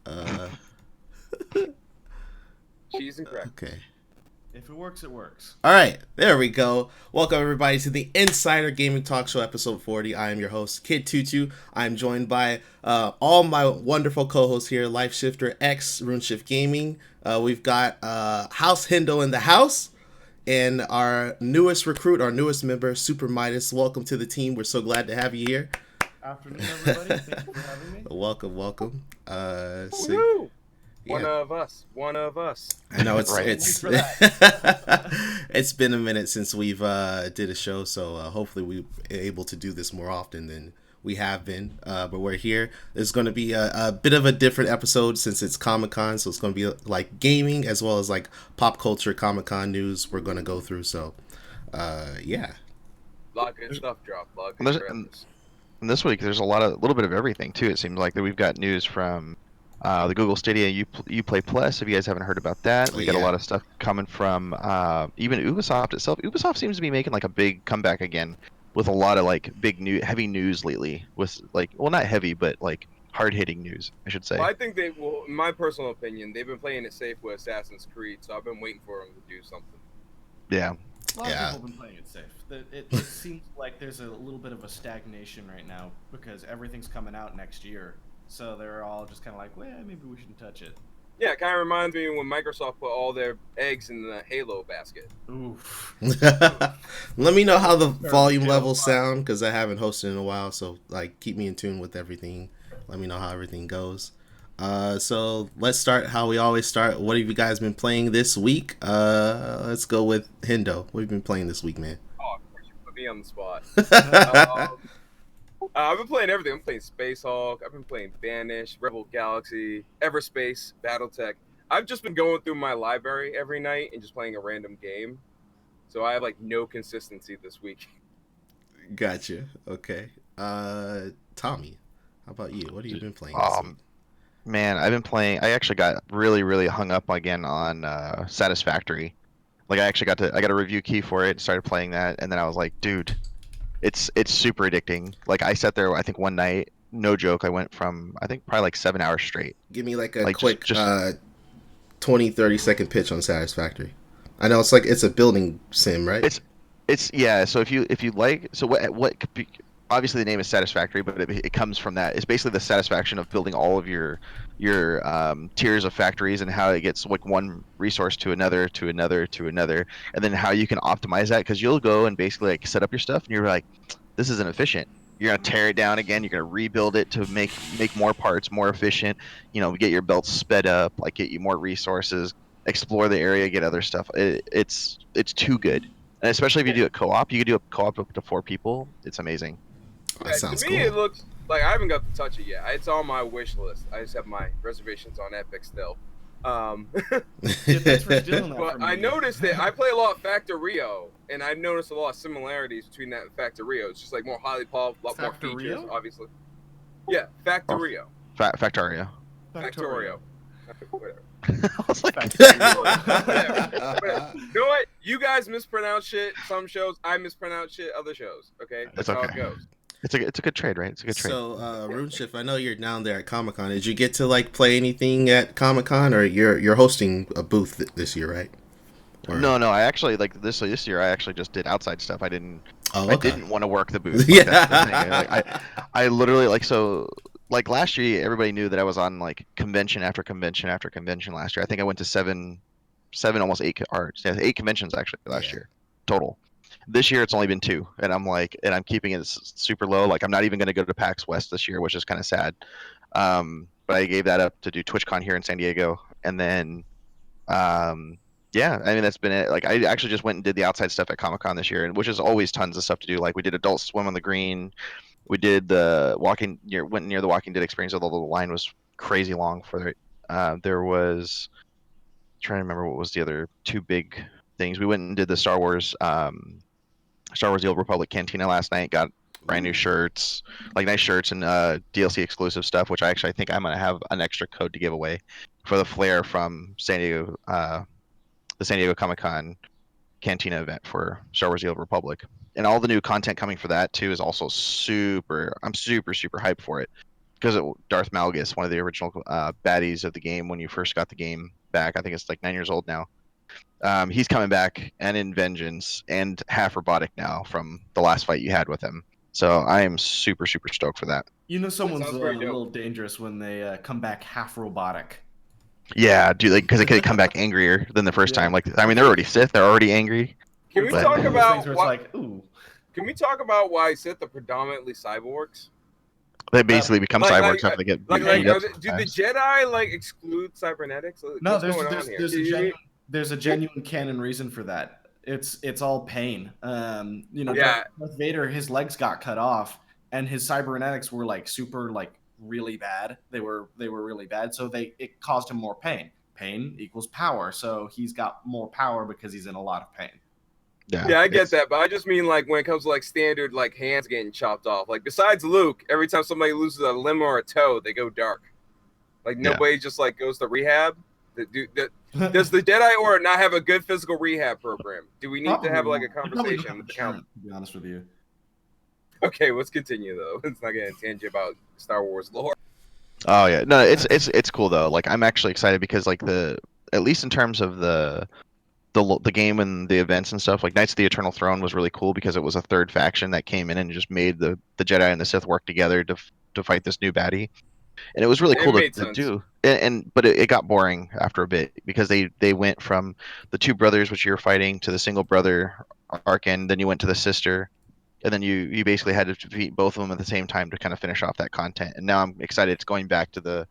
Uh, She's incorrect. okay. If it works, it works. All right, there we go. Welcome everybody to the Insider Gaming Talk Show, episode 40. I am your host, Kid Tutu. I'm joined by all my wonderful co-hosts here, Life Shifter X, RuneShift Gaming. We've got House Hindo in the house, and our newest recruit, our newest member, Super Midas. Welcome to the team. We're so glad to have you here. Afternoon, everybody. Thank you for having me. Welcome. Woo! One of us. I know it's Right. it's it's been a minute since we've did a show, so hopefully we're able to do this more often than we have been. But we're here. There's going to be a bit of a different episode since it's Comic-Con, so it's going to be like gaming as well as like pop culture Comic-Con news we're going to go through. So yeah. A lot of good stuff dropped. A lot of And good there's- trailers. And this week, there's a little bit of everything too. It seems like that we've got news from the Google Stadia Uplay Plus. If you guys haven't heard about that, we got a lot of stuff coming from even Ubisoft itself. Ubisoft seems to be making like a big comeback again with a lot of like heavy news lately. With like, well, not heavy, but like hard hitting news, I should say. Well, I think they will, in my personal opinion, they've been playing it safe with Assassin's Creed, so I've been waiting for them to do something. Yeah. A lot of Yeah. people have been playing it safe. It seems like there's a little bit of a stagnation right now because everything's coming out next year. So they're all just kind of like, well, maybe we shouldn't touch it. Yeah, it kind of reminds me when Microsoft put all their eggs in the Halo basket. Oof. Let me know how the volume levels sound because I haven't hosted in a while. So like, keep me in tune with everything. Let me know how everything goes. So let's start how we always start. What have you guys been playing this week? Let's go with Hindo. What have you been playing this week, man? Oh, of course you put me on the spot. I've been playing everything. I'm playing Space Hulk. I've been playing Banish, Rebel Galaxy, Everspace, BattleTech. I've just been going through my library every night and just playing a random game. So I have like no consistency this week. Gotcha. Okay. Tommy, how about you? What have you been playing this week? Man, I've been playing. I actually got really hung up again on Satisfactory. Like I got a review key for it, started playing that, and then I was like, dude, it's super addicting. Like I sat there, I think one night, no joke, I went from I think probably like 7 hours straight. Give me like a Like, quick just 20-30 second pitch on Satisfactory. I know it's a building sim, right? It's yeah. So if you like, so what could be, obviously the name is Satisfactory, but it comes from that. It's basically the satisfaction of building all of your tiers of factories and how it gets like one resource to another to another to another, and then how you can optimize that because you'll go and basically like set up your stuff and you're like, this isn't efficient. You're gonna tear it down again. You're gonna rebuild it to make more parts more efficient. You know, get your belts sped up, like get you more resources, explore the area, get other stuff. It's too good. And especially if you do it co-op, you can do a co-op up to 4 people. It's amazing. That sounds To me, cool. it looks like I haven't got to touch it yet. It's on my wish list. I just have my reservations on Epic still. Yeah, thanks for stealing that But from I me. noticed that I play a lot of Factorio, and I noticed a lot of similarities between that and Factorio. It's just like more highly polished, a lot more features, Factorio? obviously. Yeah, Or Factorio. Factorio. Factorio. Whatever. I was like, Whatever. You know what? You guys mispronounce shit. Some shows I mispronounce shit. Other shows. Okay, it's that's how it okay. goes. It's a good trade, right? It's a good trade. So, RuneShift, I know you're down there at Comic Con. Did you get to like play anything at Comic Con, or you're hosting a booth this year, right? Or... No. I actually like this year. I actually just did outside stuff. Oh, I okay. didn't want to work the booth. Like that's the thing. Yeah. I literally like so like last year everybody knew that I was on like convention after convention after convention last year. I think I went to seven almost eight or yeah, 8 conventions actually last Yeah. year total. This year it's only been 2, and I'm keeping it super low. Like I'm not even going to go to PAX West this year, which is kind of sad. But I gave that up to do TwitchCon here in San Diego, and then um, yeah, I mean that's been it. Like I actually just went and did the outside stuff at Comic Con this year, and which is always tons of stuff to do. Like we did Adult Swim on the Green, we did the went near the Walking Dead experience, although the line was crazy long for it. There was trying to remember what was the other 2 big things. We went and did the Star Wars: The Old Republic Cantina last night. Got brand new shirts, like nice shirts and DLC exclusive stuff. Which I think I'm gonna have an extra code to give away for the flare from San Diego, the San Diego Comic Con Cantina event for Star Wars: The Old Republic. And all the new content coming for that too is also super. I'm super hyped for it because Darth Malgus, one of the original baddies of the game when you first got the game back. I think it's like 9 years old now. He's coming back and in vengeance and half robotic now from the last fight you had with him. So I am super stoked for that. You know, someone's sounds a very dope. little dangerous when they come back half robotic. Yeah, dude, like because they could come back angrier than the first Yeah. time. Like I mean, they're already Sith, they're already angry. Can we It's talk one of those about things where it's what? like, ooh, Can we talk about why Sith are predominantly cyborgs? They basically become cyborgs after they get Like, beat up do the sometimes. Jedi like exclude cybernetics? no, What's going on here? there's a genuine canon reason for that. It's all pain. Yeah. Darth Vader, his legs got cut off, and his cybernetics were like super, like really bad. They were really bad, so it caused him more pain. Pain equals power, so he's got more power because he's in a lot of pain. Yeah, I get that, but I just mean like when it comes to like standard like hands getting chopped off. Like besides Luke, every time somebody loses a limb or a toe, they go dark. Like nobody just like goes to rehab. Does the Jedi Order not have a good physical rehab program? Do we need to have like a conversation with the council? To be honest with you. Okay, let's continue though. It's not gonna tangent about Star Wars lore. Oh yeah, no, it's cool though. Like I'm actually excited because like at least in terms of the game and the events and stuff, like Knights of the Eternal Throne was really cool because it was a third faction that came in and just made the Jedi and the Sith work together to fight this new baddie, and it was really cool to do. But it got boring after a bit because they went from the 2 brothers which you were fighting to the single brother arc, and then you went to the sister, and then you basically had to defeat both of them at the same time to kind of finish off that content. And now I'm excited it's going back to the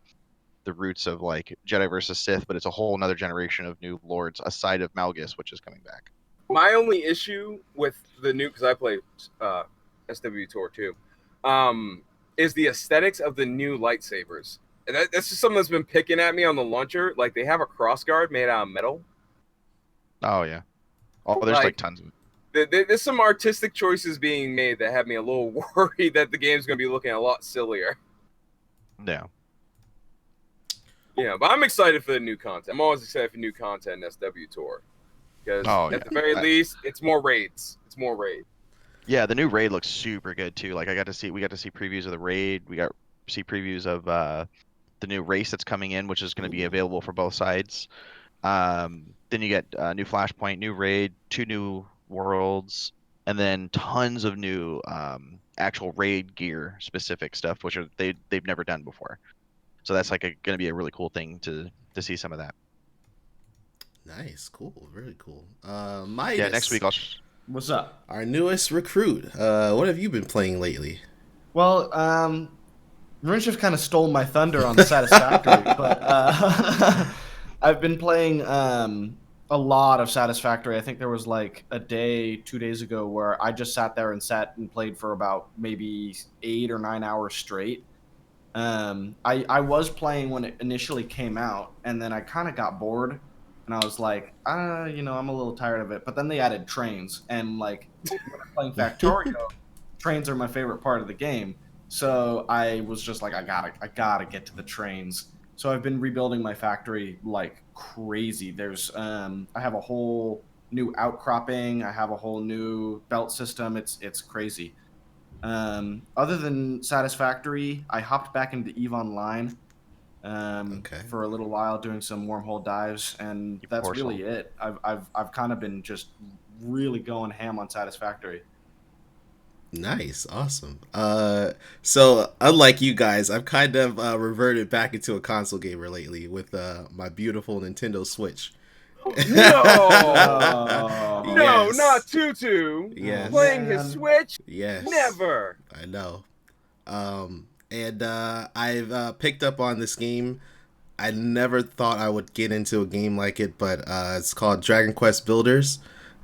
roots of like Jedi versus Sith, but it's a whole another generation of new lords aside of Malgus, which is coming back. My only issue with the new, because I play SW Tour too, is the aesthetics of the new lightsabers. And that's just something that's been picking at me on the launcher. Like they have a crossguard made out of metal. Oh yeah. Oh, there's like tons of it. There's some artistic choices being made that have me a little worried that the game's going to be looking a lot sillier. Yeah. Yeah, but I'm excited for the new content. I'm always excited for new content in SW Tour. Because at the very least, it's more raids. It's more raid. Yeah, the new raid looks super good too. Like we got to see previews of the raid. We got to see previews of the new race that's coming in, which is going to be available for both sides. Then you get new Flashpoint, new raid, 2 new worlds, and then tons of new actual raid gear specific stuff, which they've never done before. So that's like going to be a really cool thing to see some of that. Nice, cool, really cool. Next week What's up? Our newest recruit. What have you been playing lately? Well, RuneShift kind of stole my thunder on the Satisfactory, but I've been playing a lot of Satisfactory. I think there was like a day, 2 days ago, where I just sat and played for about maybe 8 or 9 hours straight. I was playing when it initially came out, and then I kind of got bored, and I was like, I'm a little tired of it. But then they added trains, and like when I'm playing Factorio, trains are my favorite part of the game. So I was just like, I gotta get to the trains. So I've been rebuilding my factory like crazy. I have a whole new outcropping. I have a whole new belt system. It's crazy. Other than Satisfactory, I hopped back into Eve Online Okay. for a little while doing some wormhole dives, and You that's poor soul. really it. I've kind of been just really going ham on Satisfactory. Nice, awesome. So unlike you guys, I've kind of reverted back into a console gamer lately with my beautiful Nintendo Switch. No, no, not Yes, Tutu Oh yes, playing his man. Switch. yes. Never. I know. And I've picked up on this game. I never thought I would get into a game like it, but it's called Dragon Quest Builders,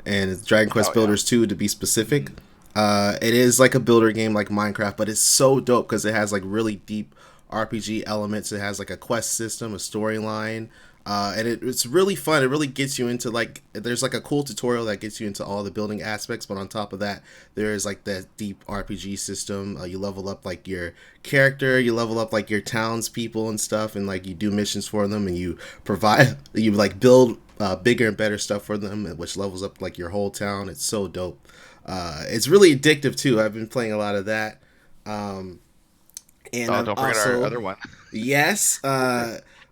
and it's Dragon Quest Oh yeah. Builders 2 to be specific. It is like a builder game like Minecraft, but it's so dope because it has like really deep RPG elements. It has like a quest system, a storyline, and it's really fun. It really gets you into like there's like a cool tutorial that gets you into all the building aspects, but on top of that, there is like that deep RPG system. You level up like your character, you level up like your townspeople and stuff, and like you do missions for them, and you provide you like build bigger and better stuff for them, which levels up like your whole town. It's so dope. It's really addictive too. I've been playing a lot of that. Um, and Oh, I've don't forget our also other one. yes,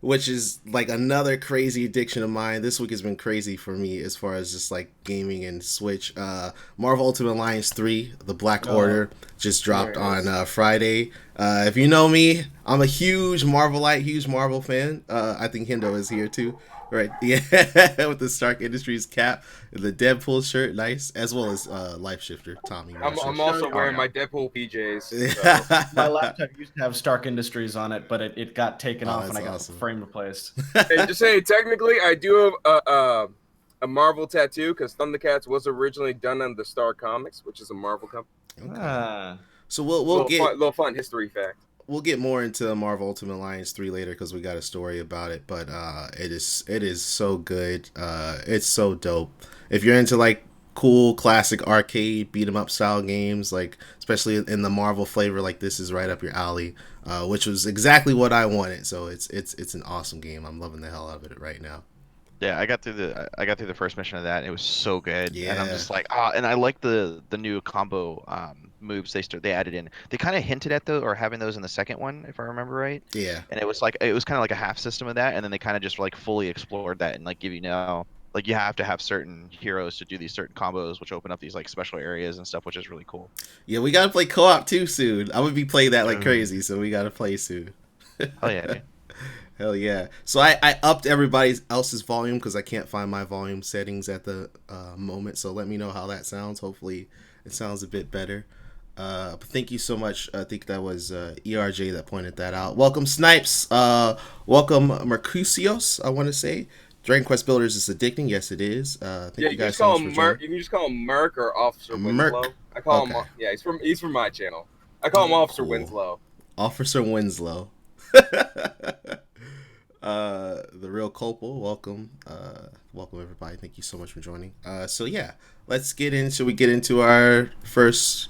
which is like another crazy addiction of mine. This week has been crazy for me as far as just like gaming and Switch. Marvel Ultimate Alliance 3, The Black Oh, Order, just dropped there it on is. Friday. If you know me, I'm a huge Marvelite, huge Marvel fan. I think Hendo is here too. Right, yeah, with the Stark Industries cap, the Deadpool shirt, nice, as well as Life Shifter Tommy I'm Marshall. also Oh wearing yeah. my Deadpool PJs. So My laptop used to have Stark Industries on it, but it got taken Oh, off and that's I got the awesome. frame replaced. and just say technically, I do have a Marvel tattoo because Thundercats was originally done on the Star Comics, which is a Marvel company. Okay, Ah. so Little fun history fact. we'll get more into Marvel Ultimate Alliance 3 later because we got a story about it. But it is so good. It's so dope. If you're into like cool classic arcade beat 'em up style games, like especially in the Marvel flavor, like this is right up your alley. Which was exactly what I wanted. So it's an awesome game. I'm loving the hell out of it right now. Yeah, I got through the first mission of that. And it was so good, and I'm Yeah, just like, ah, and I like the new combo moves they added in. They kind of hinted at those or having those in the second one, if I remember right. yeah. And it was kind of like a half system of that, and then they kind of just like fully explored that and like give you now like you have to have certain heroes to do these certain combos, which open up these like special areas and stuff, which is really cool. Yeah, we gotta play co-op too soon. I'm gonna be playing that like Oh, crazy, so we gotta play soon. hell yeah, dude. Hell yeah. So I upped everybody else's volume because I can't find my volume settings at the moment. So let me know how that sounds. Hopefully it sounds a bit better. But thank you so much. I think that was ERJ that pointed that out. Welcome Snipes. Welcome Mercusios, I want to say. Dragon Quest Builders is addicting. Yes, it is. Yeah, Thank you you can guys just so call much for him Merc. joining. You can just call him Merc or Officer Merc. Winslow. I call him. Okay. Yeah, he's from my channel. I call him Officer Cool. Winslow. Officer Winslow. The real Copal, welcome. Welcome everybody. Thank you so much for joining. So yeah, should we get into our first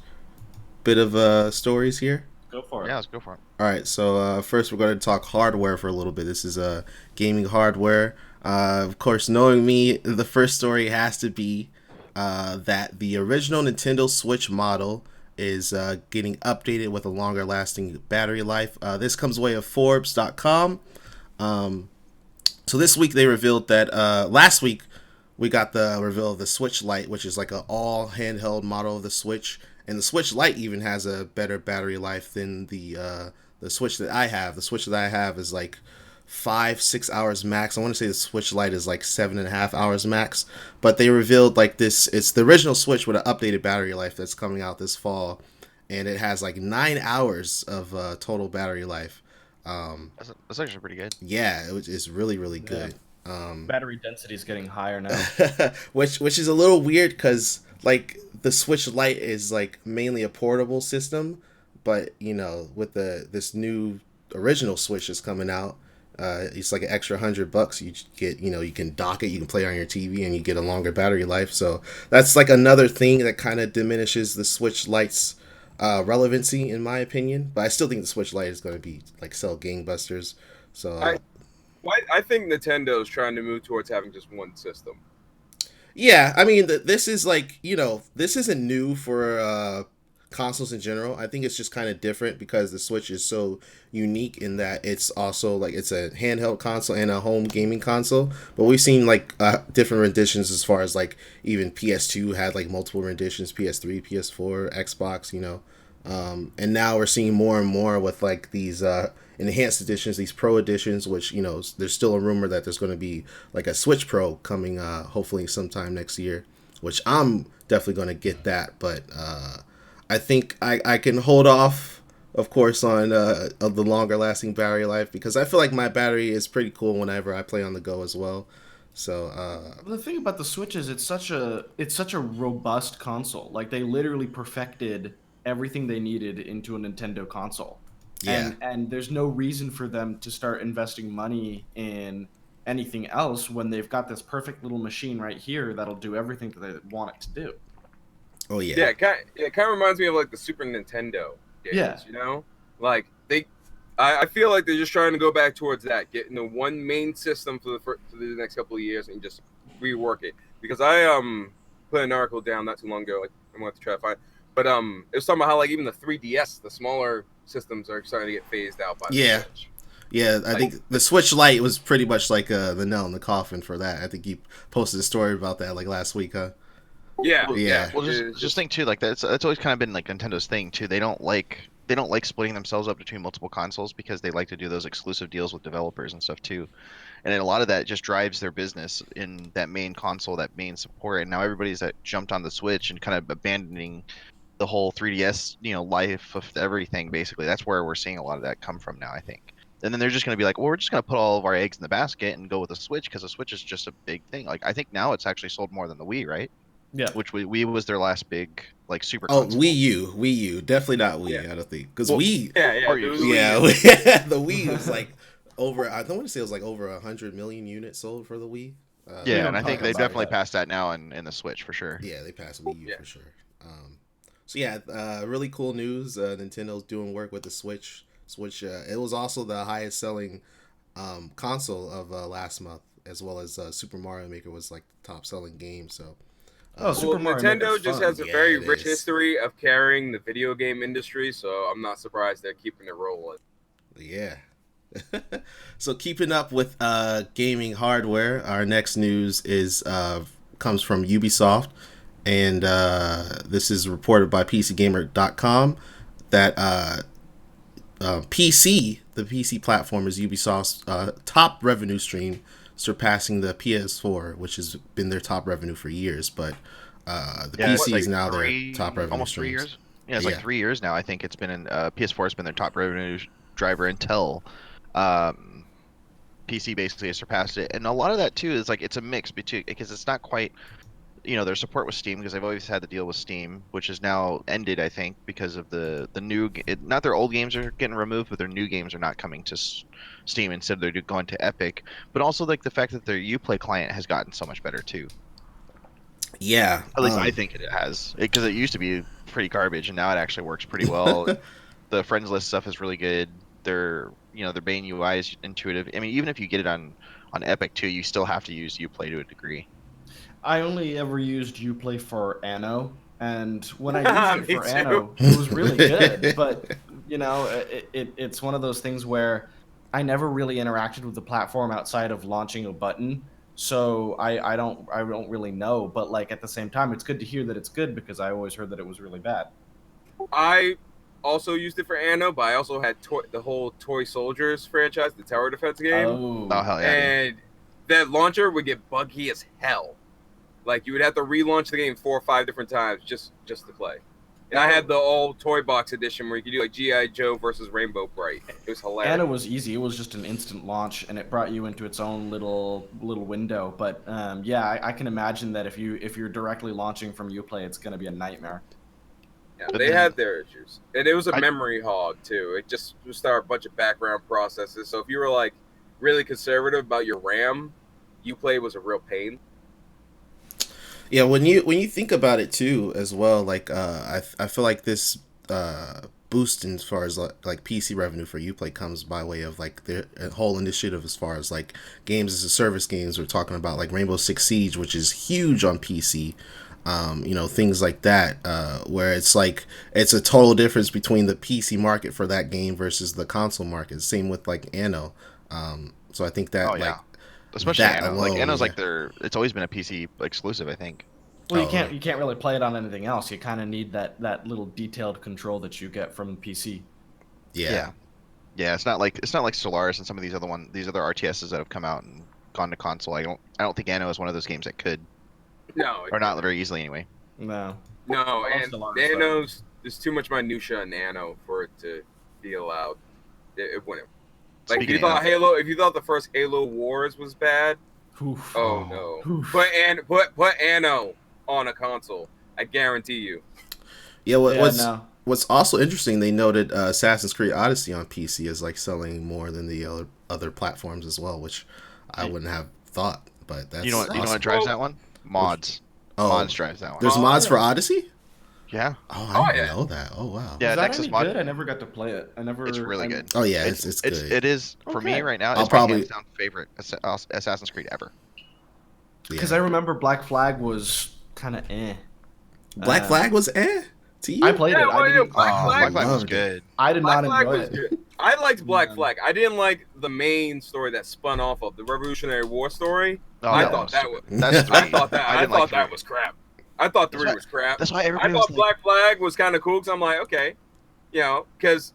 bit of stories here? Go for it. Yeah, let's go for it. All right, so first we're going to talk hardware for a little bit. This is gaming hardware. Of course, knowing me, the first story has to be that the original Nintendo Switch model is getting updated with a longer lasting battery life. This comes away of Forbes.com. So this week they revealed that last week we got the reveal of the Switch Lite, which is like an all handheld model of the Switch, and the Switch Lite even has a better battery life than the Switch that I have. The Switch that I have is like 5-6 hours max. I want to say the Switch Lite is like 7.5 hours max. But they revealed like this. It's the original Switch with an updated battery life that's coming out this fall, and it has like 9 hours of total battery life. That's actually pretty good. Yeah, it's really really Yeah. good. Battery density is getting higher now. Which is a little weird because like the Switch Lite is like mainly a portable system, but you know with this new original Switch that's coming out, it's like an extra $100. You get you can dock it, you can play on your TV, and you get a longer battery life. So that's like another thing that kind of diminishes the Switch Lite's relevancy in my opinion. But I still think the Switch Lite is going to be like sell gangbusters. So I think Nintendo is trying to move towards having just one system. yeah, I mean, this is like, this isn't new for consoles in general. I think it's just kind of different because the Switch is so unique in that it's also like it's a handheld console and a home gaming console. But we've seen like different renditions as far as like even PS2 had like multiple renditions, PS3, PS4, Xbox, and now we're seeing more and more with like these enhanced editions, these pro editions, which there's still a rumor that there's going to be like a Switch Pro coming hopefully sometime next year, which I'm definitely going to get that. But I think I can hold off, of course, on of the longer lasting battery life because I feel like my battery is pretty cool whenever I play on the go as well. So The thing about the Switch is it's such a robust console. Like they literally perfected everything they needed into a Nintendo console. yeah. And there's no reason for them to start investing money in anything else when they've got this perfect little machine right here that'll do everything that they want it to do. Oh yeah. Yeah, it kind of reminds me of like the Super Nintendo days. Yeah. Like I feel like they're just trying to go back towards that, getting the one main system for the next couple of years and just rework it. Because I put an article down not too long ago. Like I'm going to try to find, but it was talking about how like even the 3DS, the smaller systems are starting to get phased out by the Yeah. Switch. Yeah, I think the Switch Lite was pretty much like the nail in the coffin for that. I think you posted a story about that like last week, huh? Yeah, Yeah. Well, just think too, like that's always kind of been like Nintendo's thing too. They don't like splitting themselves up between multiple consoles because they like to do those exclusive deals with developers and stuff too. And then a lot of that just drives their business in that main console, that main support. And now everybody's that jumped on the Switch and kind of abandoning the whole 3DS, life of everything. Basically, that's where we're seeing a lot of that come from now, I think. And then they're just going to be like, well, we're just going to put all of our eggs in the basket and go with the Switch because the Switch is just a big thing. Like I think now it's actually sold more than the Wii, right? Yeah. Which Wii was their last big like super Oh, console. Wii U, definitely not Wii. Yeah. I don't think because Well, Wii, yeah. Or It was yeah, Wii. the Wii was like over. I don't want to say it was like over 100 million units sold for the Wii. We Yeah, don't and I think talk they about definitely it. passed that now in the Switch for sure. Yeah, they passed Wii U Yeah. for sure. So yeah, really cool news. Nintendo's doing work with the Switch. It was also the highest selling console of last month, as well as Super Mario Maker was like the top selling game. So Super Mario Maker's Nintendo just fun. has a Yeah, very it rich is. history of carrying the video game industry, so I'm not surprised they're keeping it rolling. yeah. So keeping up with gaming hardware, our next news is comes from Ubisoft, and this is reported by PCGamer.com that the PC platform, is Ubisoft's top revenue stream, surpassing the PS4, which has been their top revenue for years. But the Yeah, it's PC like is now their top revenue almost streams. 3 years. Yeah, it's Yeah. like 3 years now. I think it's been in PS4 has been their top revenue driver until um, PC basically has surpassed it. And a lot of that too is like it's a mix between because it's not quite their support with Steam because they've always had the deal with Steam, which is now ended, I think, because of the new not their old games are getting removed, but their new games are not coming to Steam. Instead, they're going to Epic. But also like the fact that their UPlay client has gotten so much better too. Yeah. At least I think it has, because it used to be pretty garbage, and now it actually works pretty well. The friends list stuff is really good. Their main UI is intuitive. I mean, even if you get it on Epic too, you still have to use UPlay to a degree. I only ever used Uplay for Anno, and when I used it Me for too. Anno, it was really good. But it's one of those things where I never really interacted with the platform outside of launching a button, so I don't really know. But like at the same time, it's good to hear that it's good because I always heard that it was really bad. I also used it for Anno, but I also had the whole Toy Soldiers franchise, the tower defense game, Oh Oh, hell yeah! Dude. and that launcher would get buggy as hell. Like you would have to relaunch the game 4 or 5 different times just to play. And I had the old toy box edition where you could do like GI Joe versus Rainbow Bright. It was hilarious. Anno was easy. It was just an instant launch, and it brought you into its own little window. But yeah, I can imagine that if you're directly launching from Uplay, it's going to be a nightmare. Yeah, But they then- had their issues, and it was a I- memory hog too. It just would start a bunch of background processes. So if you were like really conservative about your RAM, Uplay was a real pain. Yeah, when you think about it too, as well, like I feel like this boost as far as like PC revenue for Uplay comes by way of like the whole initiative as far as like games as a service games. We're talking about like Rainbow Six Siege, which is huge on PC. Things like that, where it's like it's a total difference between the PC market for that game versus the console market. Same with like Anno. So I think that Oh yeah, like especially that Anno. alone, Like Anno's yeah. like it's always been a PC exclusive, I think. Well, Oh, you can't really play it on anything else. You kind of need that little detailed control that you get from PC. yeah. Yeah, it's not like Solaris and some of these other RTSs that have come out and gone to console. I don't think Anno is one of those games that could, No, or not very easily anyway. No. no, love and Stellaris, though. Nano's there's too much minutia in Nano for it to be allowed. It wouldn't. Like Speaking of, If you thought the first Halo Wars was bad, Oof. oh no, Oof. put Anno on a console. I guarantee you. Yeah, Yeah, no. what's also interesting, they noted Assassin's Creed Odyssey on PC is like selling more than the other platforms as well, which I wouldn't have thought. But that's you know what awesome. drives that one? Mods. Oh, Mods drives that one. there's Oh, mods yeah. for Odyssey. Yeah. Oh, Oh, I didn't yeah. know that. Oh wow. Yeah, Is that Nexus any mod. good? I never got to play it. It's really good. Oh yeah, it's good. It is for me Okay. right now. I'll It's probably- my hands down favorite Assassin's Creed ever. Because Yeah. I remember Black Flag was kind of eh. Black Flag was to you. I played Yeah, it. well, I yeah, didn't. Black Oh, Flag Black Flag was loved it. good. I did Black not Flag enjoy was it. good. I liked Black Yeah. Flag. I didn't like the main story that spun off of the Revolutionary War story. Oh, I that thought one's that stupid. was. That's three. I thought that. I didn't thought like that three. was crap. I thought That's 3 why- was crap. That's why I everybody was thought like, Black Flag was kind of cool because I'm like, okay, because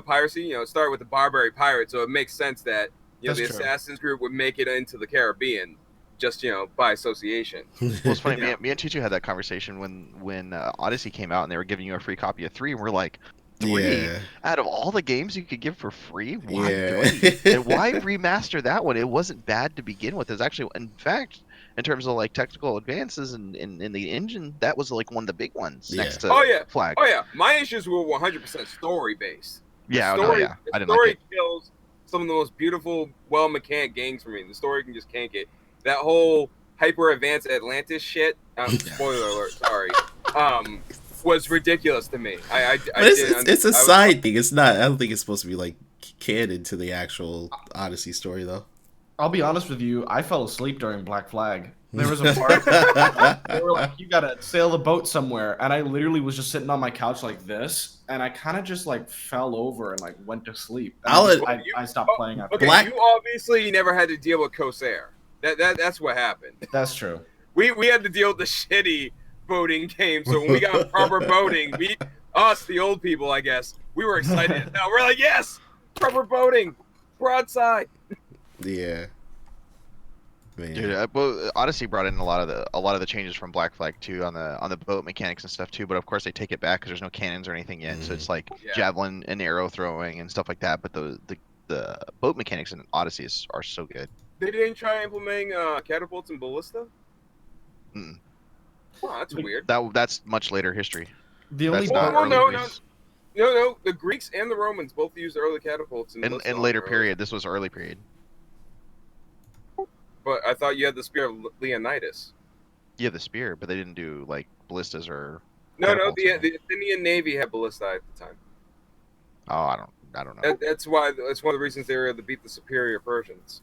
piracy, started with the Barbary Pirate, so it makes sense that That's the true. Assassin's group would make it into the Caribbean, just by association. Well, it's funny. Yeah. Me and Tutu had that conversation when Odyssey came out and they were giving you a free copy of 3, and we're like, 3 Yeah. out of all the games you could give for free, why Yeah. 3? And why remaster that one? It wasn't bad to begin with. It's actually, in fact, in terms of like technical advances in the engine, that was like one of the big ones Yeah. next to Oh, yeah. Flag. Oh yeah, my issues were 100% story based. Yeah, story, yeah, I didn't the story like it. kills some of the most beautiful, well mechanic games for me. The story can just cank it. That whole hyper advanced Atlantis shit. Spoiler alert. Sorry. Was ridiculous to me. But it's a side thing. It's not. I don't think it's supposed to be like canon to the actual Odyssey story though. I'll be honest with you. I fell asleep during Black Flag. There was a part they were like, "You gotta sail the boat somewhere," and I literally was just sitting on my couch like this, and I kind of just like fell over and like went to sleep. And I stopped playing after. Okay, Black- you obviously never had to deal with Corsair. That's what happened. That's true. We had to deal with the shitty boating game. So when we got proper boating, us, the old people, I guess, we were excited. Now we're like, yes, proper boating, broadside. Yeah. Man. Dude, well, Odyssey brought in a lot of the changes from Black Flag 2 on the boat mechanics and stuff too. But of course they take it back because there's no cannons or anything yet. So it's like Yeah. javelin and arrow throwing and stuff like that. But the boat mechanics in Odyssey are so good. They didn't try implementing catapults and ballista. Mm. Oh, that's weird. That's much later history. The only That's not Well, early no, Greece. No, the Greeks and the Romans both used early catapults and ballistas In on later their period. This was early period. But I thought you had the spear of Leonidas. Yeah, the spear, but they didn't do like ballistas or. No, catapults the or- Athenian Navy had ballista at the time. Oh, I don't know. That's why. That's one of the reasons they were able to beat the superior Persians.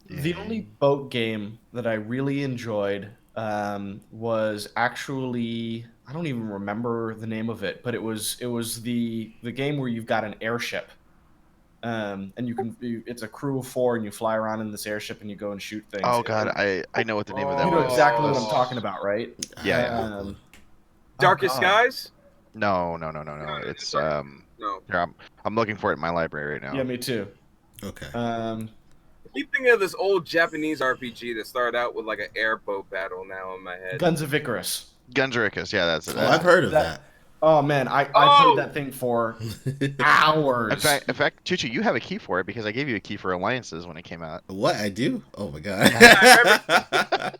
The Yeah. only boat game that I really enjoyed was actually, I don't even remember the name of it, but it was the game where you've got an airship, and it's a crew of 4 and you fly around in this airship and you go and shoot things. Oh God, I know what the name of that You know was. exactly what I'm talking about, right? Yeah. Um, Darkest oh, God. Skies? No. No, It's sorry. No. Here, I'm looking for it in my library right now. Yeah, me too. Okay. I keep thinking of this old Japanese RPG that started out with like an airboat battle now in my head. Guns of Icarus. Guns Rickus, yeah, that's it. Oh, I've heard of that. Oh man, I Oh! played that thing for hours. In fact, Chuchu, you have a key for it because I gave you a key for Alliances when it came out. What I do? Oh my god. I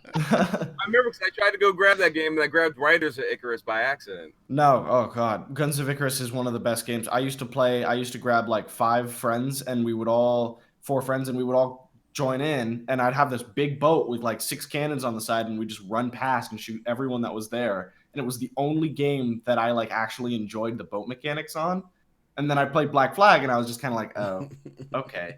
remember because I tried to go grab that game and I grabbed Riders of Icarus by accident. No, oh god, Guns of Icarus is one of the best games. I used to grab like 4 friends, and we would all join in, and I'd have this big boat with like 6 cannons on the side, and we just run past and shoot everyone that was there. And it was the only game that I like actually enjoyed the boat mechanics on. And then I played Black Flag, and I was just kind of like, oh, okay.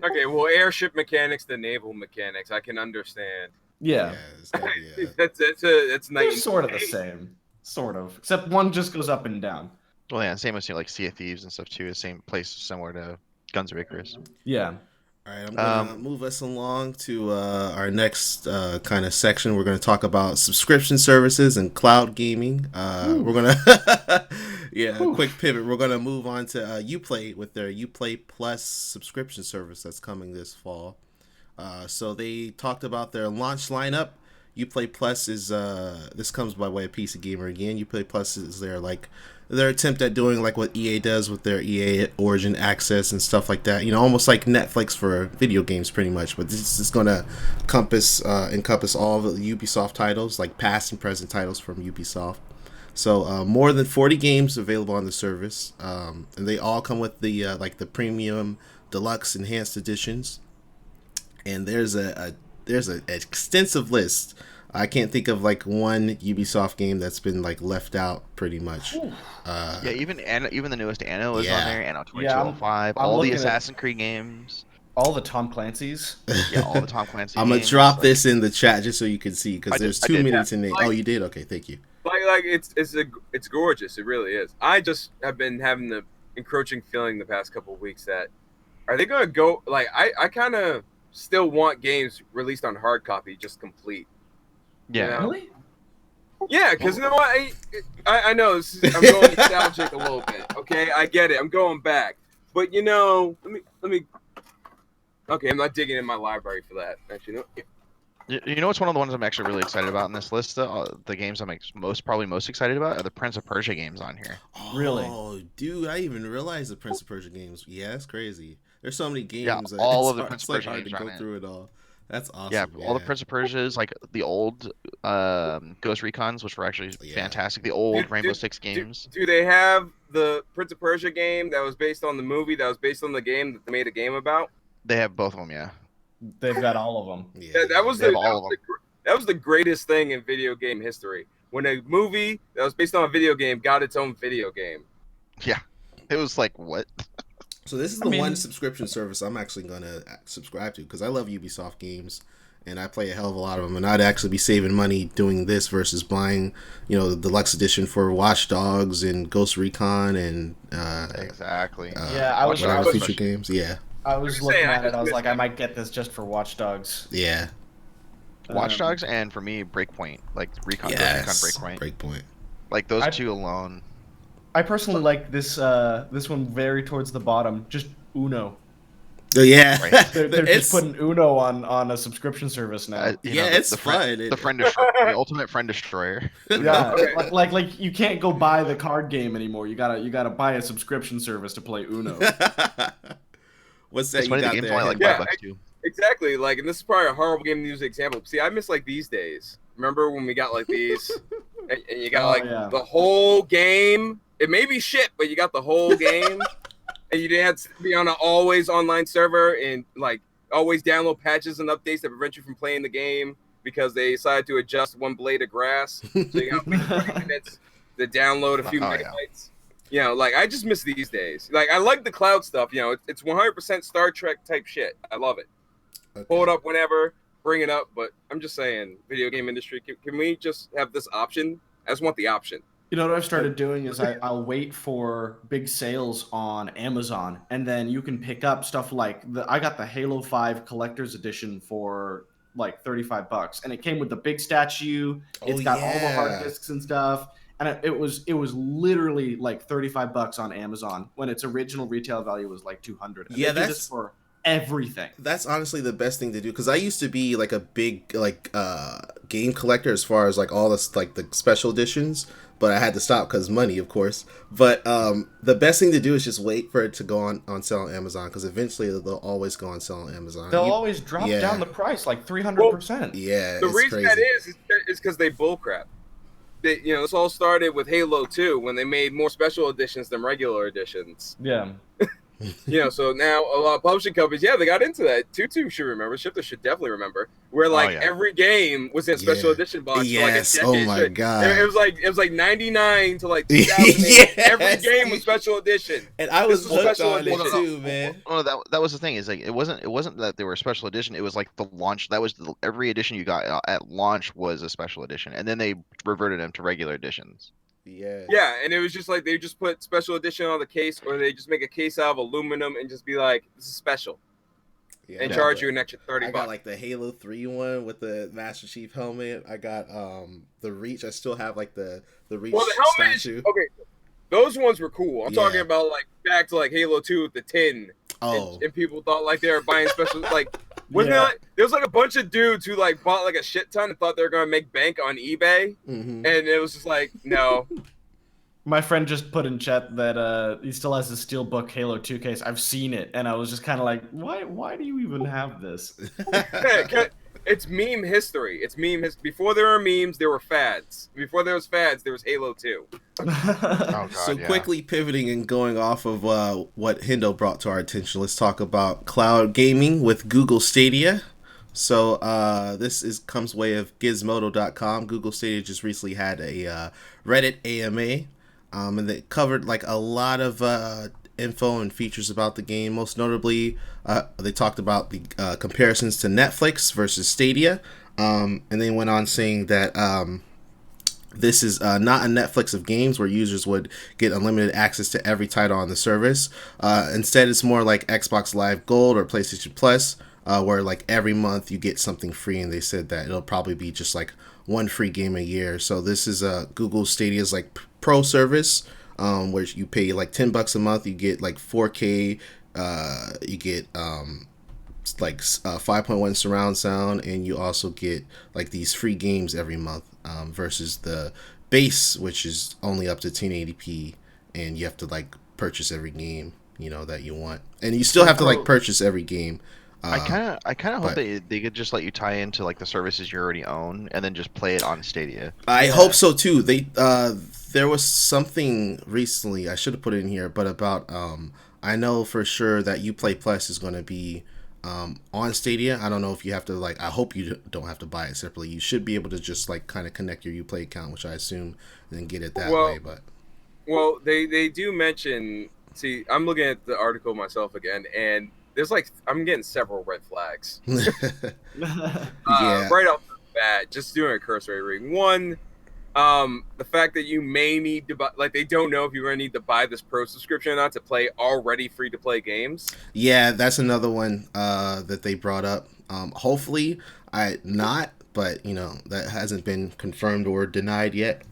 Okay, well, airship mechanics to naval mechanics, I can understand. Yeah. it's gotta be, It's nice. They're sort of the same. Sort of. Except one just goes up and down. Well, yeah, same as like Sea of Thieves and stuff too. The same place, similar to Guns of Icarus. Yeah. All right, I'm gonna move us along to our next kind of section. We're gonna talk about subscription services and cloud gaming. We're gonna, quick pivot. We're gonna move on to Uplay with their Uplay Plus subscription service that's coming this fall. So they talked about their launch lineup. Uplay Plus is this comes by way of PC Gamer again. Uplay Plus is their attempt at doing like what EA does with their EA Origin Access and stuff like that. You know, almost like Netflix for video games, pretty much. But this is going to encompass all of the Ubisoft titles, like past and present titles from Ubisoft. So more than 40 games available on the service, and they all come with the the premium, deluxe, enhanced editions. And there's an extensive list. I can't think of like one Ubisoft game that's been like left out pretty much. Yeah, even the newest Anno is on there. Anno 2205. I'm all the looking at- Assassin's Creed games. All the Tom Clancy's. Yeah, all the Tom Clancy. I'm gonna games, drop like- this in the chat just so you can see, because there's I too did, many yeah. to name. Like- Oh, you did? Okay, thank you. Like it's gorgeous. It really is. I just have been having the encroaching feeling the past couple of weeks that are they gonna go like I kind of still want games released on hard copy just complete. Yeah. Yeah. Really? Yeah, because you know what? I know I'm going nostalgic a little bit. Okay, I get it. I'm going back, but you know, let me. Okay, I'm not digging in my library for that. Actually, no. You know what's one of the ones I'm actually really excited about in this list? The games I'm probably most excited about are the Prince of Persia games on here. Really? Oh, dude, I even realized the Prince of Persia games. Yeah, it's crazy. There's so many games. Yeah, that all it's of the hard- Prince of it's Persia hard to games are go on it. through it all. That's awesome. Yeah, all the Prince of Persias, like the old Ghost Recons, which were actually fantastic. The old Rainbow Six games. Do they have the Prince of Persia game that was based on the movie that was based on the game that they made a game about? They have both of them, yeah. They've got all of them. Yeah, That was They have all of them. that was the greatest thing in video game history. When a movie that was based on a video game got its own video game. Yeah. It was like, what? So this is the one subscription service I'm actually gonna subscribe to, because I love Ubisoft games and I play a hell of a lot of them, and I'd actually be saving money doing this versus buying, you know, the deluxe edition for Watch Dogs and Ghost Recon and Exactly. Yeah, I was future games. Yeah, I was I'm looking saying, at I it. I was just like, missed I might get this just for Watch Dogs. yeah. Watch Dogs and for me, Breakpoint. Like Recon, Yes. Breakpoint. Breakpoint. Like those I- two alone. I personally like this one very towards the bottom. Just Uno. Oh, yeah, Right. They're it's just putting Uno on a subscription service now. it's fun. The friend destroyer, the ultimate friend destroyer. Yeah, Okay. like you can't go buy the card game anymore. You gotta buy a subscription service to play Uno. What's that It's you funny, the got game's there? only like Yeah, $5 too. Exactly. Like, and this is probably a horrible game to use example. See, I miss like these days. Remember when we got like these, and you got Oh, like yeah. the whole game. It may be shit, but you got the whole game, and you didn't have to be on an always online server and like always download patches and updates that prevent you from playing the game because they decided to adjust one blade of grass. So you got to wait 30 minutes to download a few Oh, yeah. megabytes. You know, like I just miss these days. Like I like the cloud stuff. You know, it's 100% Star Trek type shit. I love it. Okay. Pull it up whenever, bring it up. But I'm just saying, video game industry, can we just have this option? I just want the option. You know what I've started doing is I'll wait for big sales on Amazon, and then you can pick up stuff like I got the Halo 5 Collector's Edition for like $35, and it came with the big statue. It's got all the hard discs and stuff, and it was literally like $35 on Amazon when its original retail value was like $200. And Yeah, they do that's- this for everything. That's honestly the best thing to do, because I used to be like a big game collector as far as like all this like the special editions, but I had to stop because money, of course. But the best thing to do is just wait for it to go on sale on Amazon, because eventually they'll always go on sale on Amazon. They'll always drop yeah. down the price like 300%. Yeah, The it's reason crazy. that is because they bullcrap. This all started with Halo 2 when they made more special editions than regular editions. Yeah. So now a lot of publishing companies, they got into that. Tutu should remember. Shifter should definitely remember. Where Oh, like yeah. every game was in a special edition box for like a Yes. decade Oh my straight. god. It was like 99 to like 2008. Every game was special edition. And I was This was hooked special on it edition. too, man. Oh, that was the thing. Is like it wasn't that they were a special edition. It was like the launch. That was every edition you got at launch was a special edition, and then they reverted them to regular editions. Yeah. Yeah, and it was just like they just put special edition on the case, or they just make a case out of aluminum and just be like, "This is special," Yeah, and I charge got you an extra I 30 got bucks. like the Halo 3 one with the Master Chief helmet. I got the Reach. I still have like the Reach Well, the helmet statue. okay. Those ones were cool. I'm talking Yeah. about like back to like Halo 2 with the tin. Oh. And people thought like they were buying special like wasn't Yeah. there like there was like a bunch of dudes who like bought like a shit ton and thought they were gonna make bank on eBay, Mhm. and it was just like no. My friend just put in chat that he still has the Steelbook Halo 2 case. I've seen it, and I was just kind of like, why do you even have this? It's meme history. It's before there were memes, there were fads. Before there was fads, there was Halo 2. Oh god. So yeah. quickly pivoting and going off of what Hendo brought to our attention, let's talk about cloud gaming with Google Stadia. So this comes way of Gizmodo.com. Google Stadia just recently had a Reddit AMA, and they covered like a lot of info and features about the game. Most notably, they talked about the comparisons to Netflix versus Stadia, and they went on saying that this is not a Netflix of games where users would get unlimited access to every title on the service. Instead, it's more like Xbox Live Gold or PlayStation Plus, where like every month you get something free, and they said that it'll probably be just like one free game a year. So this is Google Stadia's like pro service, where you pay like $10 a month, you get like 4K, you get like 5.1 surround sound, and you also get like these free games every month, versus the base, which is only up to 1080p, and you have to like purchase every game that you want, and you still have to like purchase every game. I kind of hope but- they could just let you tie into like the services you already own and then just play it on Stadia. I hope so too. They there was something recently, I should have put it in here, but about I know for sure that Uplay Plus is going to be on Stadia. I don't know if you have to like. I hope you don't have to buy it separately. You should be able to just like kind of connect your Uplay account, which I assume, and then get it that way. But Well, they do mention. See, I'm looking at the article myself again, and there's like I'm getting several red flags. yeah, Right off the bat, just doing a cursory reading. One, the fact that you may need to buy, like they don't know if you're going to need to buy this pro subscription or not to play already free to play games. yeah, that's another one that they brought up. Hopefully, I not, but that hasn't been confirmed or denied yet.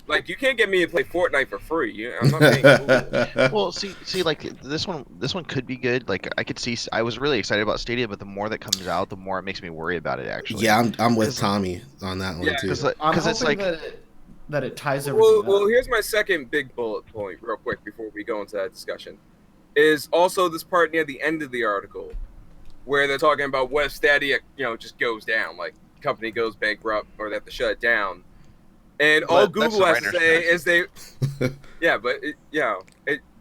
Like you can't get me to play Fortnite for free. I'm not paying Google. Well, see, like this one could be good. Like I could see, I was really excited about Stadia, but the more that comes out, the more it makes me worry about it. Actually, Yeah, I'm with Tommy on that one too. I'm because it's hoping like that it ties everything Well, up. here's my second big bullet point, real quick, before we go into that discussion. Is also this part near the end of the article, where they're talking about what if Stadia, just goes down, like company goes bankrupt or they have to shut it down, and all But that's Google the has to writer's say strike. is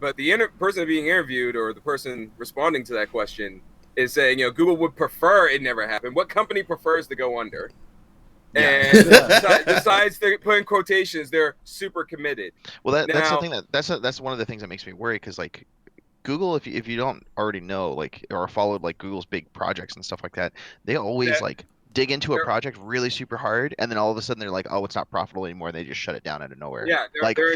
but the person being interviewed or the person responding to that question is saying, Google would prefer it never happened. What company prefers to go under? Yeah. And besides they put in quotations, they're super committed. well, that's the Now- thing that's one of the things that makes me worry because like Google, if you don't already know like or followed like Google's big projects and stuff like that, they always Yeah. like dig into a They're- project really super hard, and then all of a sudden they're like, oh, it's not profitable anymore, and they just shut it down out of nowhere. Yeah, like they're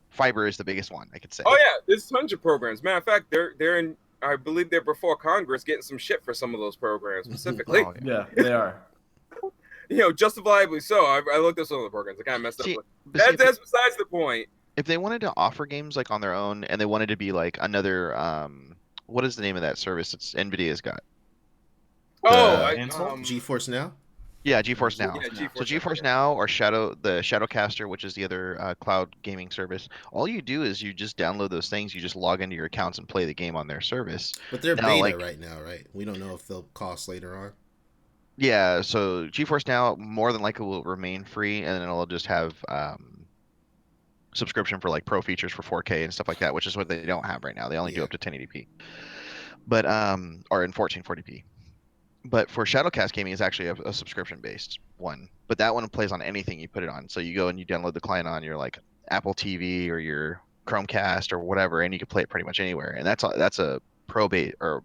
Fiber is the biggest one I could say. Oh yeah, there's tons of programs. Matter of fact, they're in. I believe they're before Congress getting some shit for some of those programs specifically. Oh, yeah. Yeah, they are. Justifiably so. I looked at some of the programs. I kind of messed See, up. but see, That's besides the point. if they wanted to offer games like on their own and they wanted to be like another what is the name of that service that's Nvidia's got? Ansel? GeForce Now. Yeah, GeForce Now. Yeah, GeForce So GeForce yeah. Now or the Shadowcaster, which is the other cloud gaming service, all you do is you just download those things, you just log into your accounts and play the game on their service. But they're Now, beta like- right now, right? We don't know if they'll cost later on. Yeah, so GeForce Now more than likely will remain free, and then it'll just have subscription for like pro features for 4K and stuff like that, which is what they don't have right now. They only do Yeah. up to 1080p, but or in 1440p. But for Shadowcast Gaming is actually a subscription based one, but that one plays on anything you put it on. So you go and you download the client on your like Apple TV or your Chromecast or whatever, and you can play it pretty much anywhere. And that's a probate or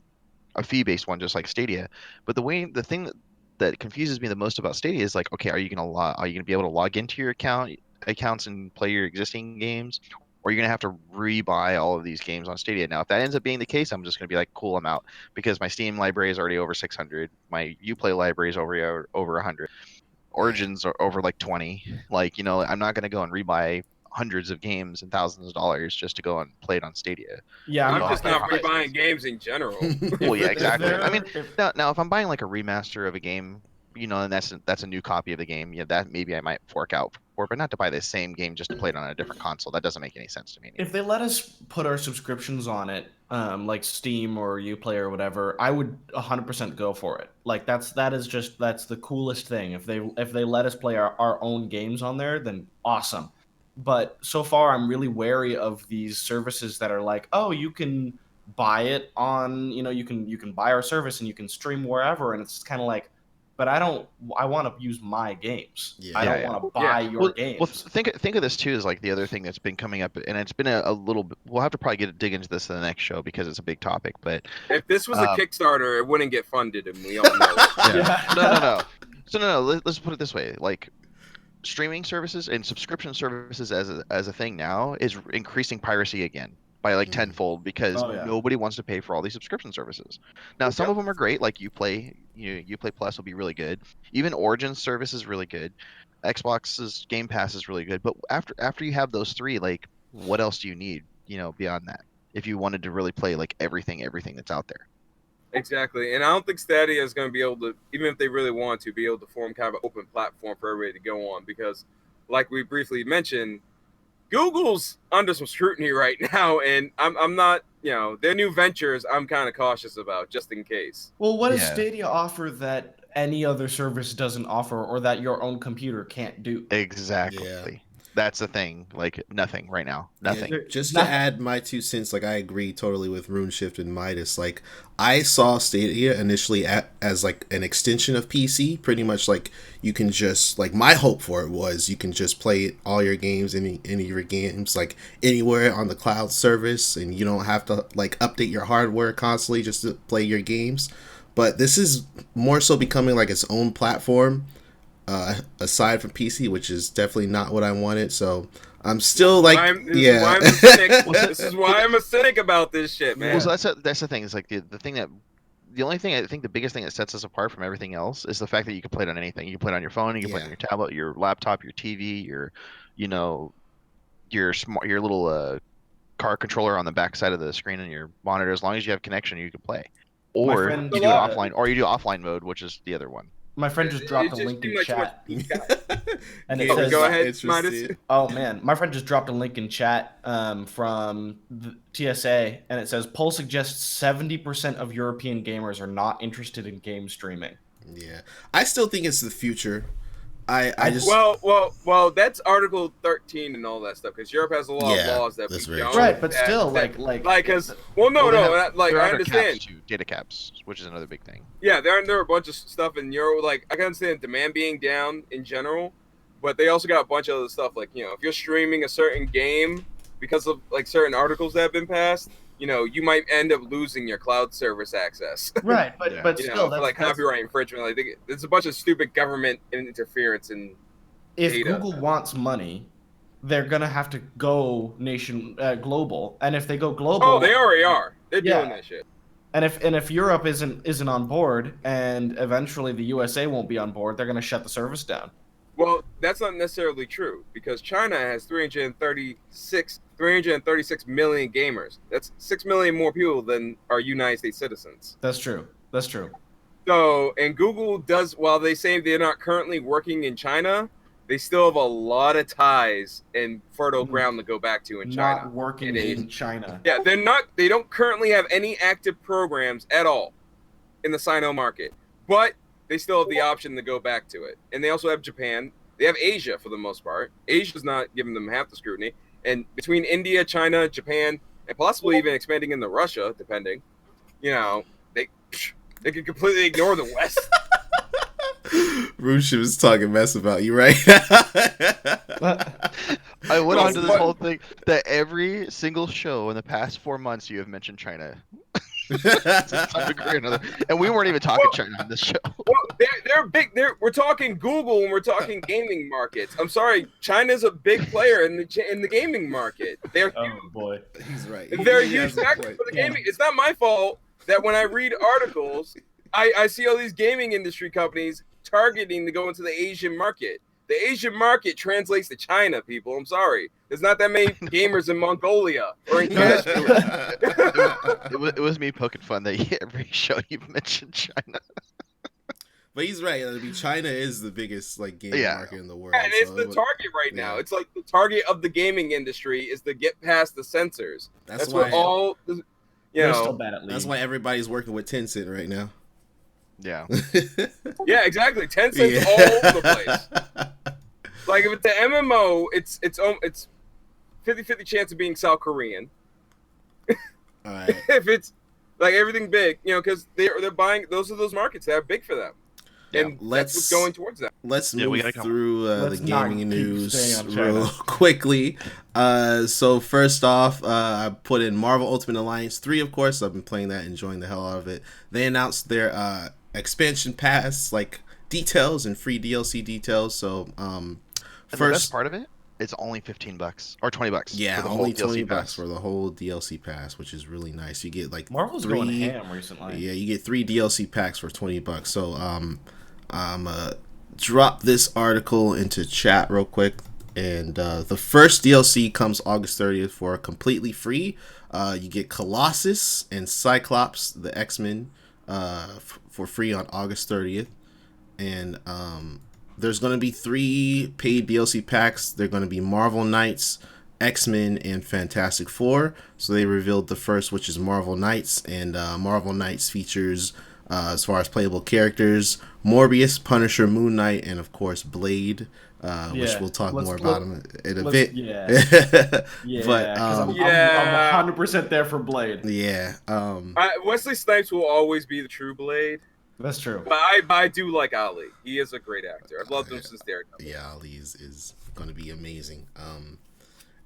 a fee based one, just like Stadia. But the thing that confuses me the most about Stadia is like, okay, are you gonna be able to log into your accounts and play your existing games, or you're gonna have to re-buy all of these games on Stadia? Now, if that ends up being the case, I'm just gonna be like, cool, I'm out, because my Steam library is already over 600, my UPlay library is over 100, Origins are over like 20. Like, I'm not gonna go and rebuy hundreds of games and thousands of dollars just to go and play it on Stadia. Yeah, I'm know, just I- not I- rebuying games in general. Well, yeah, If exactly. I mean, they're- if- now if I'm buying like a remaster of a game, and that's a new copy of the game, yeah, that maybe I might fork out for, but not to buy the same game just to play it on a different console. That doesn't make any sense to me anymore. If they let us put our subscriptions on it, like Steam or Uplay or whatever, I would 100% go for it. Like that's the coolest thing. If they let us play our own games on there, then awesome. But so far, I'm really wary of these services that are like, oh, you can buy it on, you can buy our service and you can stream wherever, and it's kind of like, but I want to use my games. Yeah. I don't Yeah, want to buy Yeah. your games. Well, think of this too as like the other thing that's been coming up, and it's been a little bit. We'll have to probably dig into this in the next show because it's a big topic. But If this was a Kickstarter, it wouldn't get funded, and we all know it. yeah, no. So no. Let's put it this way: like streaming services and subscription services as a thing now is increasing piracy again by like tenfold because Oh, yeah. nobody wants to pay for all these subscription services. Now, some of them are great, like Uplay. Uplay Plus will be really good. Even Origin service is really good. Xbox's Game Pass is really good. But after you have those three, like, what else do you need? Beyond that, if you wanted to really play like everything that's out there. Exactly, and I don't think Stadia is going to be able to, even if they really want to, be able to form kind of an open platform for everybody to go on because, like we briefly mentioned, Google's under some scrutiny right now, and I'm not, their new ventures I'm kind of cautious about just in case. Well, what does Yeah. Stadia offer that any other service doesn't offer or that your own computer can't do? Exactly. Yeah. That's the thing. Like nothing right now. Nothing. Yeah, just to add my 2 cents, like I agree totally with RuneShift and Midas. Like I saw Stadia initially as like an extension of PC. Pretty much like you can just like my hope for it was you can just play all your games, any of your games, like anywhere on the cloud service, and you don't have to like update your hardware constantly just to play your games. But this is more so becoming like its own platform. Aside from PC, which is definitely not what I wanted. So I'm still like, yeah. This is why I'm a cynic about this shit, man. Well, so that's the thing. Is like the only thing I think the biggest thing that sets us apart from everything else is the fact that you can play it on anything. You can play it on your phone, you can play it on your tablet, your laptop, your TV, your little car controller on the back side of the screen on your monitor. As long as you have connection, you can play. Or friend, you do offline, or you do offline mode, which is the other one. My friend just dropped a link in chat. And it says, go ahead, Midas. Interesting. oh man, my friend just dropped a link in chat from the TSA, and it says poll suggests 70% of European gamers are not interested in game streaming. Yeah, I still think it's the future. I just well, that's Article 13 and all that stuff because Europe has a lot of laws that that's we very don't. true. Right, but still, that, like, because well, no, Well, no, like they're I under understand. caps too, data caps, which is another big thing. Yeah, there are a bunch of stuff in Euro. Like I can understand demand being down in general, but they also got a bunch of other stuff. Like if you're streaming a certain game because of like certain articles that have been passed, you might end up losing your cloud service access. right, but Yeah. but For still, like copyright infringement. Like there's a bunch of stupid government interference and. if data. Google wants money, they're gonna have to go global, and if they go global, Oh, they already are. They're Yeah. doing that shit. And if Europe isn't on board, and eventually the USA won't be on board, they're gonna shut the service down. Well, that's not necessarily true because China has 336 million gamers. That's 6 million more people than are United States citizens. That's true. That's true. So, and Google does, while they say they're not currently working in China, they still have a lot of ties and fertile ground to go back to in China. Not working And in China. Yeah, they don't currently have any active programs at all in the Sino market, but they still have the option to go back to it. And they also have Japan. They have Asia for the most part. Asia's not giving them half the scrutiny. And between India, China, Japan, and possibly even expanding into Russia, depending, they could completely ignore the West. Rusha was talking mess about you, right? I went on to this What? whole thing that every single show in the past 4 months you have mentioned China to some degree or another, and we weren't even talking China on this show. Well, they're big. We're talking Google and we're talking gaming markets. I'm sorry, China's a big player in the gaming market. They're Oh boy. He's right. they're a He huge has a factor point. for the gaming. It's not my fault that when I read articles, I see all these gaming industry companies targeting to go into the Asian market. The Asian market translates to China, people. I'm sorry. There's not that many gamers in Mongolia or in Kashmir. It was me poking fun that every show you mentioned China. But he's right. I mean, China is the biggest like gaming Yeah. market in the world. And it's so the it would- target right now. yeah. It's like the target of the gaming industry is to get past the censors. That's why what all the, They're still bad at league. that's why everybody's working with Tencent right now. Yeah. Yeah, exactly. Tencent's Yeah. all over the place. Like if it's the MMO, it's 50-50 chance of being South Korean. All right. If it's like everything big, because they're buying those markets that are big for them. Yeah. And that's what's going towards them. Let's Yeah, we move gotta come- through the Let's not gaming keep news staying on China. real quickly. So first off, I put in Marvel Ultimate Alliance 3, of course. I've been playing that, enjoying the hell out of it. They announced their expansion pass, like details and free DLC details. So And the best first, part of it, it's only $15 or $20. yeah, for the whole only DLC $20 pass. for the whole DLC pass, which is really nice. You get like Marvel's going ham recently. Yeah, you get 3 DLC packs for $20. So I'm drop this article into chat real quick, and the first DLC comes August 30th for completely free. You get Colossus and Cyclops, the X-Men, for free on August 30th, and there's going to be 3 paid DLC packs. They're going to be Marvel Knights, X-Men, and Fantastic Four. So they revealed the first, which is Marvel Knights, and Marvel Knights features, as far as playable characters, Morbius, Punisher, Moon Knight, and of course Blade, which we'll talk more about in a bit. Yeah, yeah. But, I'm 100% there for Blade. yeah. Wesley Snipes will always be the true Blade. That's true. But I do like Ali. He is a great actor. I've loved him since Daredevil. Yeah, Ali is going to be amazing.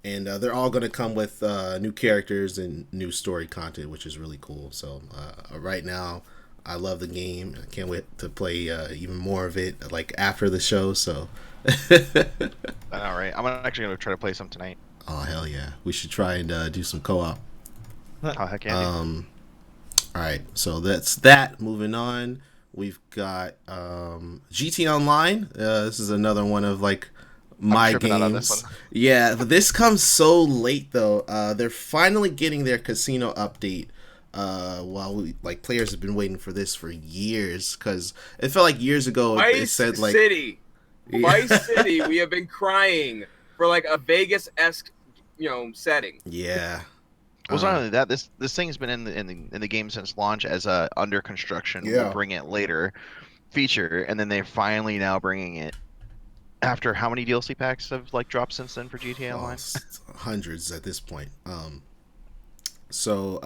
And they're all going to come with new characters and new story content, which is really cool. So right now, I love the game. I can't wait to play even more of it, like after the show. So, All right, I'm actually gonna try to play some tonight. oh hell yeah, we should try and do some co-op. Oh heck yeah! dude. All right, so that's that. Moving on, we've got GT Online. This is another one of like my tripping out on this games. one. Yeah, but this comes so late though. They're finally getting their casino update. While players have been waiting for this for years, because it felt like years ago it Vice said like City. Yeah. Vice City, we have been crying for like a Vegas-esque, setting. Yeah. Well, it's not only that. This thing's been in the game since launch as a under construction. Yeah. We'll bring it later feature, and then they're finally now bringing it after how many DLC packs have dropped since then for GTA Online? Hundreds at this point. So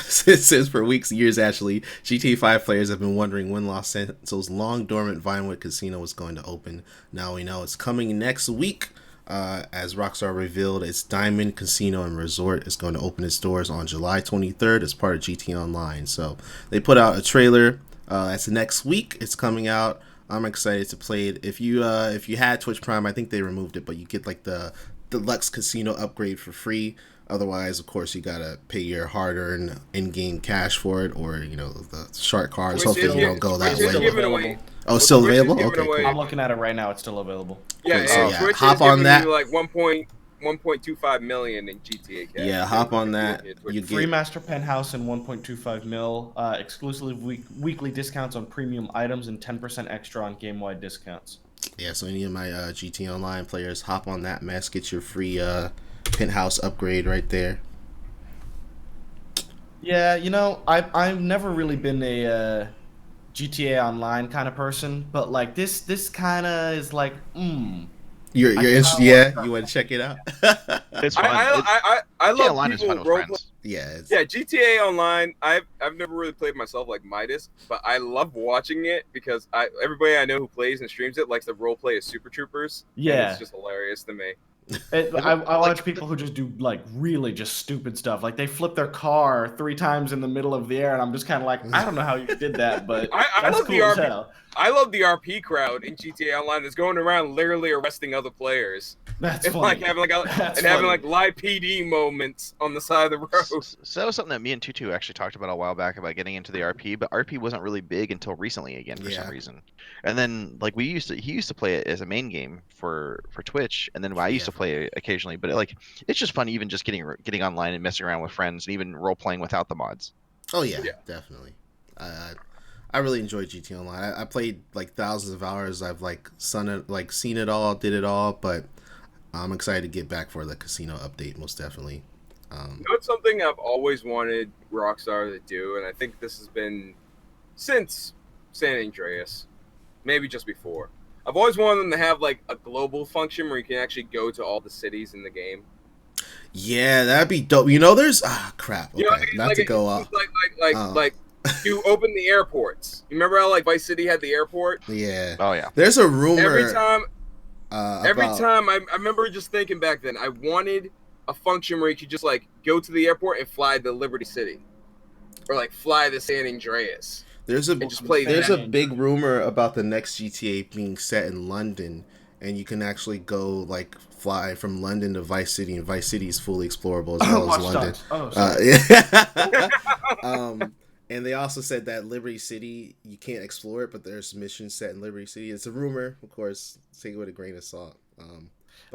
since for weeks, years actually, GTA 5 players have been wondering when Los Santos' long dormant Vinewood Casino was going to open. Now we know it's coming next week. As Rockstar revealed, its Diamond Casino and Resort is going to open its doors on July 23rd as part of GTA Online. So they put out a trailer. That's next week. It's coming out. I'm excited to play it. If you had Twitch Prime, I think they removed it, but you get like the deluxe casino upgrade for free. Otherwise, of course, you gotta pay your hard-earned in-game cash for it, or the shark cards. Hopefully, you don't go that Twitch is way. giving away. Oh, it's still Twitch is available? giving Okay, away- cool. I'm looking at it right now. It's still available. Yeah, Okay, so and yeah, Twitch hop is on giving that. you like 1.25 million in GTA cash. Yeah, hop on that. Twitch. You Free get Master Penthouse and 1.25 mil. Exclusive weekly discounts on premium items and 10% extra on game-wide discounts. yeah. So any of my GT Online players, hop on that mess. Get your free penthouse upgrade right there. Yeah, I've never really been a GTA Online kind of person, but like this kind of is like, You're interested? Yeah, you want to check it out? It's fun. I GTA love Online is people fun with role play. friends. Yeah, Yeah, GTA Online. I've never really played myself like Midas, but I love watching it because everybody I know who plays and streams it likes to role play as Super Troopers. And Yeah. it's just hilarious to me. I watch people who just do like really just stupid stuff. Like they flip their car 3 times in the middle of the air, and I'm just kind of like, I don't know how you did that, but I that's love cool the as RP. hell. I love the RP crowd in GTA Online that's going around literally arresting other players. That's And funny. like having like live PD moments on the side of the road. So that was something that me and Tutu actually talked about a while back about getting into the RP, but RP wasn't really big until recently again for some reason. And then like he used to play it as a main game for Twitch, and then I used to play it occasionally. But it's just fun even just getting online and messing around with friends and even role playing without the mods. Oh yeah, definitely. I really enjoy GT Online. I played like thousands of hours. I've seen it all, did it all, but I'm excited to get back for the casino update, most definitely. You know, it's something I've always wanted Rockstar to do, and I think this has been since San Andreas, maybe just before. I've always wanted them to have like a global function where you can actually go to all the cities in the game. Yeah, that'd be dope. You know, there's crap. Okay, You know what I mean? not like, to go off. Like you open the airports. You remember how like Vice City had the airport? Yeah. Oh yeah. There's a rumor. Every time I remember just thinking back then, I wanted a function where you could just like go to the airport and fly to Liberty City, or like fly to San Andreas. There's a that. big rumor about the next GTA being set in London, and you can actually go like fly from London to Vice City, and Vice City is fully explorable as well as London. And they also said that Liberty City, you can't explore it, but there's missions set in Liberty City. It's a rumor, of course. Take it with a grain of salt.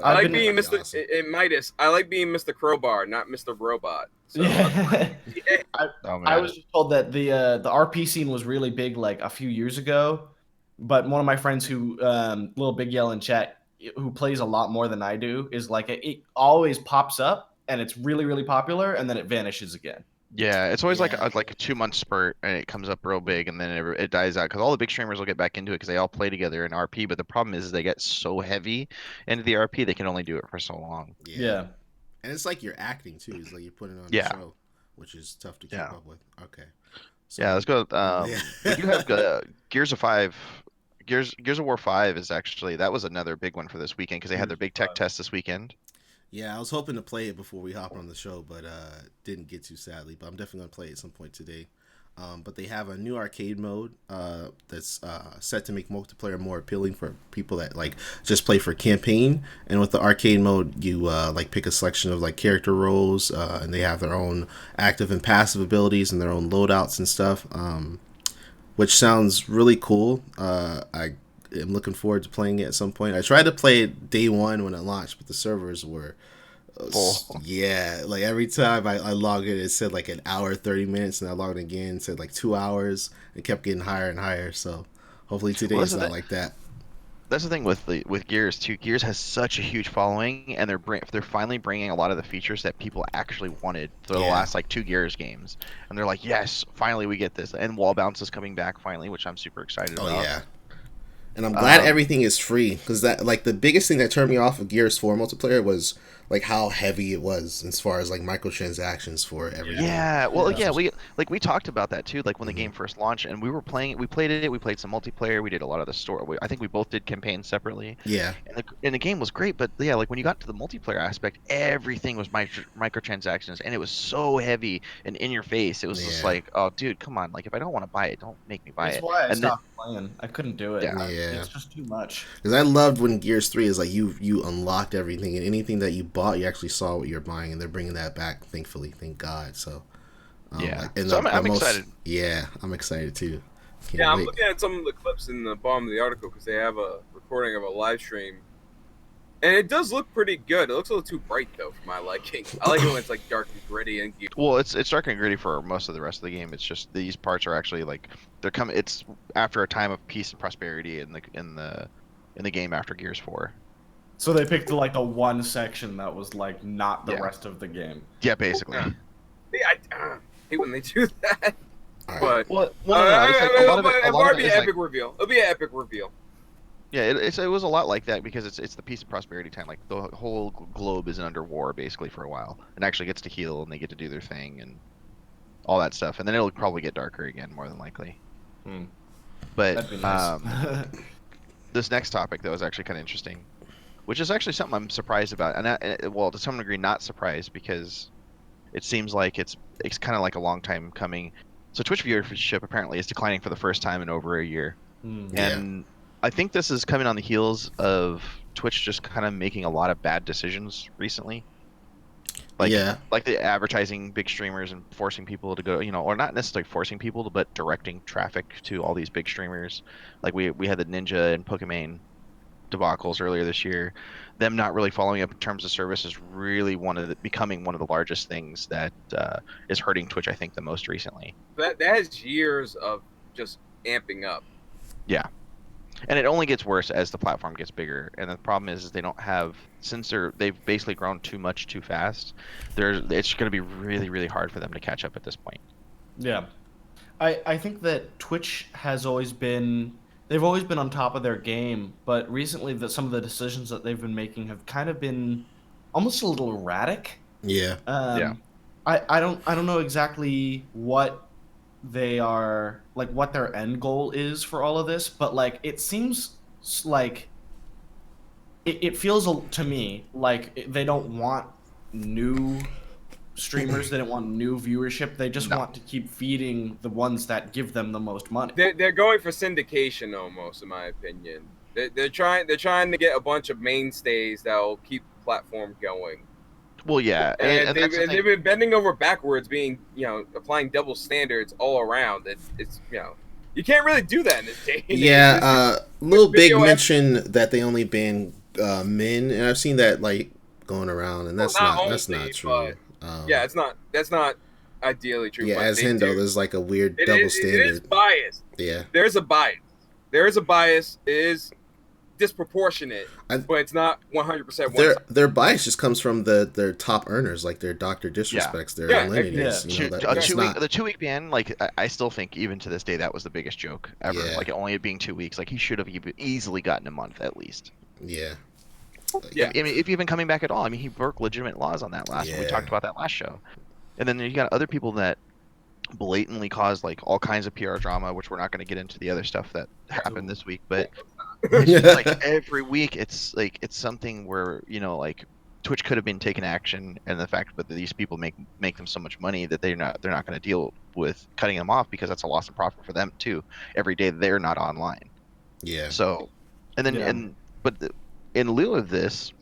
I like being Mr. Awesome. Midas. I like being Mr. Crowbar, not Mr. Robot. So, I was just told that the RP scene was really big like a few years ago, but one of my friends who Little Big Yell in chat, who plays a lot more than I do, is like it always pops up and it's really, really popular, and then it vanishes again. Yeah, it's always like a 2-month spurt, and it comes up real big, and then it dies out because all the big streamers will get back into it because they all play together in RP. But the problem is they get so heavy into the RP they can only do it for so long. Yeah. And it's like you're acting too. It's like you're putting on a show, which is tough to keep up with. Okay. So, let's go. We do have Gears of War 5 is actually, that was another big one for this weekend because they had their big tech test this weekend. Yeah, I was hoping to play it before we hop on the show, but didn't get to, sadly. But I'm definitely going to play it at some point today. But they have a new arcade mode that's set to make multiplayer more appealing for people that like just play for campaign. And with the arcade mode, you like pick a selection of like character roles, and they have their own active and passive abilities and their own loadouts and stuff, which sounds really cool. I'm looking forward to playing it at some point. I tried to play it day one when it launched, but the servers were full. Yeah, like every time I logged in, it said like an hour, 30 minutes, and I logged in again, it said like 2 hours. It kept getting higher and higher, so hopefully today is not like that. That's the thing with Gears too. Gears has such a huge following, and they're finally bringing a lot of the features that people actually wanted for the last like 2 Gears games. And they're like, yes, finally we get this. And wall bounce is coming back finally, which I'm super excited about. Oh yeah. And I'm glad everything is free, because that like the biggest thing that turned me off of Gears 4 multiplayer was like how heavy it was as far as like microtransactions for everything. Yeah, well, we talked about that too, like when the game first launched, and we played some multiplayer, we did a lot of the story. I think we both did campaigns separately. Yeah. And the game was great, but yeah, like when you got to the multiplayer aspect, everything was microtransactions, and it was so heavy and in your face. It was just like, oh, dude, come on! Like if I don't want to buy it, don't make me buy it. That's why I stopped playing. I couldn't do it. Yeah. It's just too much. Because I loved when Gears 3 is like you unlocked everything, and anything that you bought, you actually saw what you're buying, and they're bringing that back, thankfully. Thank God. So I'm excited. Yeah, I'm excited too. I'm looking at some of the clips in the bottom of the article because they have a recording of a live stream, and it does look pretty good. It looks a little too bright though for my liking. I like it when it's like dark and gritty and well, it's dark and gritty for most of the rest of the game. It's just these parts are actually like it's after a time of peace and prosperity in the game after Gears 4. So they picked like the one section that was like not the rest of the game. Yeah, basically. Yeah, I hate when they do that. Right. But it'll be an epic reveal. It'll be an epic reveal. Yeah, it was a lot like that because it's the peace and prosperity time. Like the whole globe is under war basically for a while, and actually gets to heal and they get to do their thing and all that stuff. And then it'll probably get darker again, more than likely. Hmm. But That'd be nice. this next topic though is actually kind of interesting, which is actually something I'm surprised about, well, to some degree not surprised because it seems like it's kind of like a long time coming. So Twitch viewership apparently is declining for the first time in over a year. Hmm. Yeah. And I think this is coming on the heels of Twitch just kind of making a lot of bad decisions recently. Yeah. Like the advertising big streamers and forcing people to go, or not necessarily forcing people, but directing traffic to all these big streamers. Like we had the Ninja and Pokemon debacles earlier this year. Them not really following up in terms of service is really becoming one of the largest things that is hurting Twitch, I think, the most recently. That has years of just amping up. Yeah. And it only gets worse as the platform gets bigger. And the problem is they don't have, since they've basically grown too much too fast, it's going to be really, really hard for them to catch up at this point. Yeah. I think that Twitch has always been they've always been on top of their game, but recently some of the decisions that they've been making have kind of been almost a little erratic. Yeah. Yeah. I don't know exactly what they are like what their end goal is for all of this, but like it seems like it feels to me like they don't want new streamers, they don't want new viewership, they just No. want to keep feeding the ones that give them the most money. They're going for syndication almost, in my opinion. They're trying to get a bunch of mainstays that'll keep the platform going. Well, yeah, And, that's the they've thing. been bending over backwards, being applying double standards all around. It's you can't really do that in this day. and age. Yeah. Lil Big video mentioned that they only ban men, and I've seen that like going around, and that's Well, that's only, not true. yeah, that's not ideally true. Yeah, but as they Hindo, do. there's like a weird It double is standard. biased. Yeah. There's a bias. There is a bias. It is disproportionate, but it's not 100%. Their bias just comes from their top earners, like their Doctor Disrespects, their Yeah, Unlimiteds. yeah. You know, that's not. The 2 week ban, like I still think even to this day that was the biggest joke ever. Yeah. Like only it being 2 weeks, like he should have easily gotten a month at least. Yeah. Yeah. I mean, if even coming back at all, I mean, he broke legitimate laws on that last. Yeah. We talked about that last show, and then you got other people that blatantly caused like all kinds of PR drama, which we're not going to get into the other stuff that happened this week, but it's just, like every week it's something where like Twitch could have been taking action, and the fact that these people make them so much money that they're not going to deal with cutting them off, because that's a loss of profit for them too. Every day they're not online. Yeah. So, and then in lieu of this,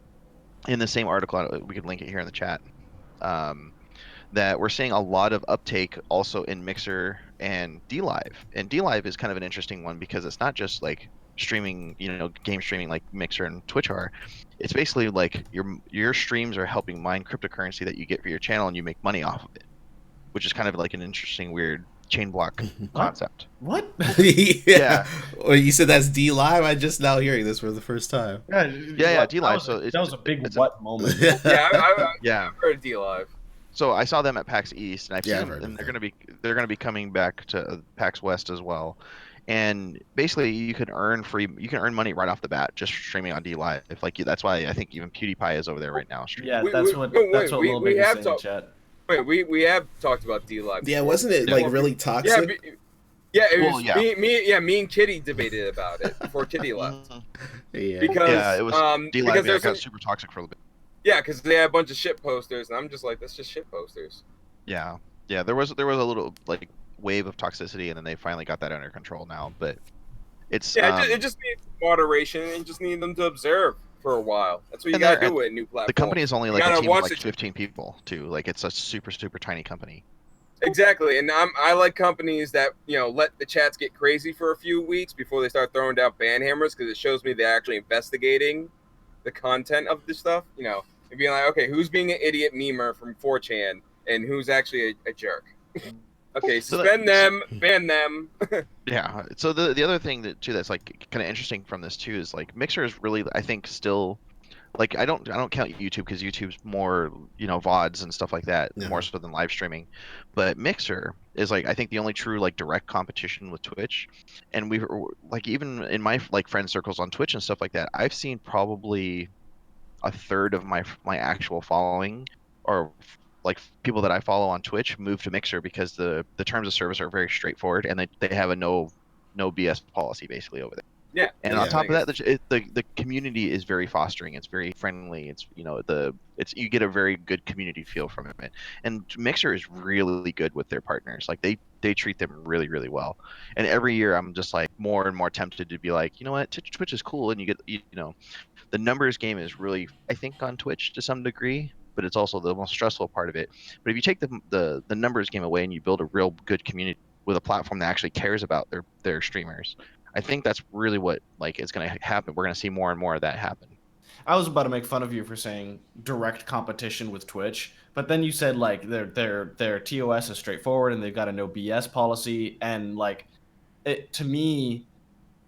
in the same article, we could link it here in the chat. That we're seeing a lot of uptake also in Mixer and DLive. And DLive is kind of an interesting one because it's not just like streaming, game streaming like Mixer and Twitch are. It's basically like your streams are helping mine cryptocurrency that you get for your channel, and you make money off of it, which is kind of like an interesting, weird chain block concept. What? Yeah. Well, you said that's D Live. I just now hearing this for the first time. Yeah, DLive. So that was a big moment. Yeah, yeah. I've heard of DLive. So I saw them at PAX East, and I've Yeah, seen I've them, and heard they're gonna be coming back to PAX West as well. And basically, you can earn money right off the bat just streaming on DLive. That's why I think even PewDiePie is over there right now streaming. Yeah, We- that's we- what wait, that's what we- Lil we Big is have saying in talked- chat. Wait, we have talked about DLive. Yeah, before. wasn't it like really toxic? It Well, was yeah. me and Kitty debated about it before Kitty left. Yeah. Because Yeah, it was because DLive. there's got some, super toxic for a little bit. yeah, because they had a bunch of shit posters, and I'm just like, that's just shit posters. Yeah, there was a little like wave of toxicity, and then they finally got that under control now. But it's Yeah, it just needs moderation, and you just need them to observe for a while. That's what you And gotta they're- do with a new platform. the company is only You like a gotta team of watch like the- 15 people too. Like it's a super tiny company. Exactly, and I like companies that let the chats get crazy for a few weeks before they start throwing down ban hammers, because it shows me they're actually investigating the content of this stuff. And being like, okay, who's being an idiot memer from 4chan and who's actually a jerk? Okay, suspend them, ban them. Yeah. So the other thing that's like kind of interesting from this too is like Mixer is really, I think, still like I don't count YouTube because YouTube's more VODs and stuff like that, Yeah. more so than live streaming. But Mixer is like I think the only true like direct competition with Twitch. And we like even in my like friend circles on Twitch and stuff like that, I've seen probably a third of my actual following or like people that I follow on Twitch move to Mixer because the terms of service are very straightforward and they have a no BS policy basically over there. Yeah, And that's on the Yeah. top thing. of that, the community is very fostering. It's very friendly. It's you get a very good community feel from it. And Mixer is really good with their partners. Like they treat them really really well. And every year I'm just like more and more tempted to be like, you know what, Twitch is cool, and you get the numbers game is really I think on Twitch to some degree, but it's also the most stressful part of it. But if you take the numbers game away and you build a real good community with a platform that actually cares about their streamers, I think that's really what like is going to happen. We're going to see more and more of that happen. I was about to make fun of you for saying direct competition with Twitch, but then you said like their TOS is straightforward and they've got a no BS policy, and like it to me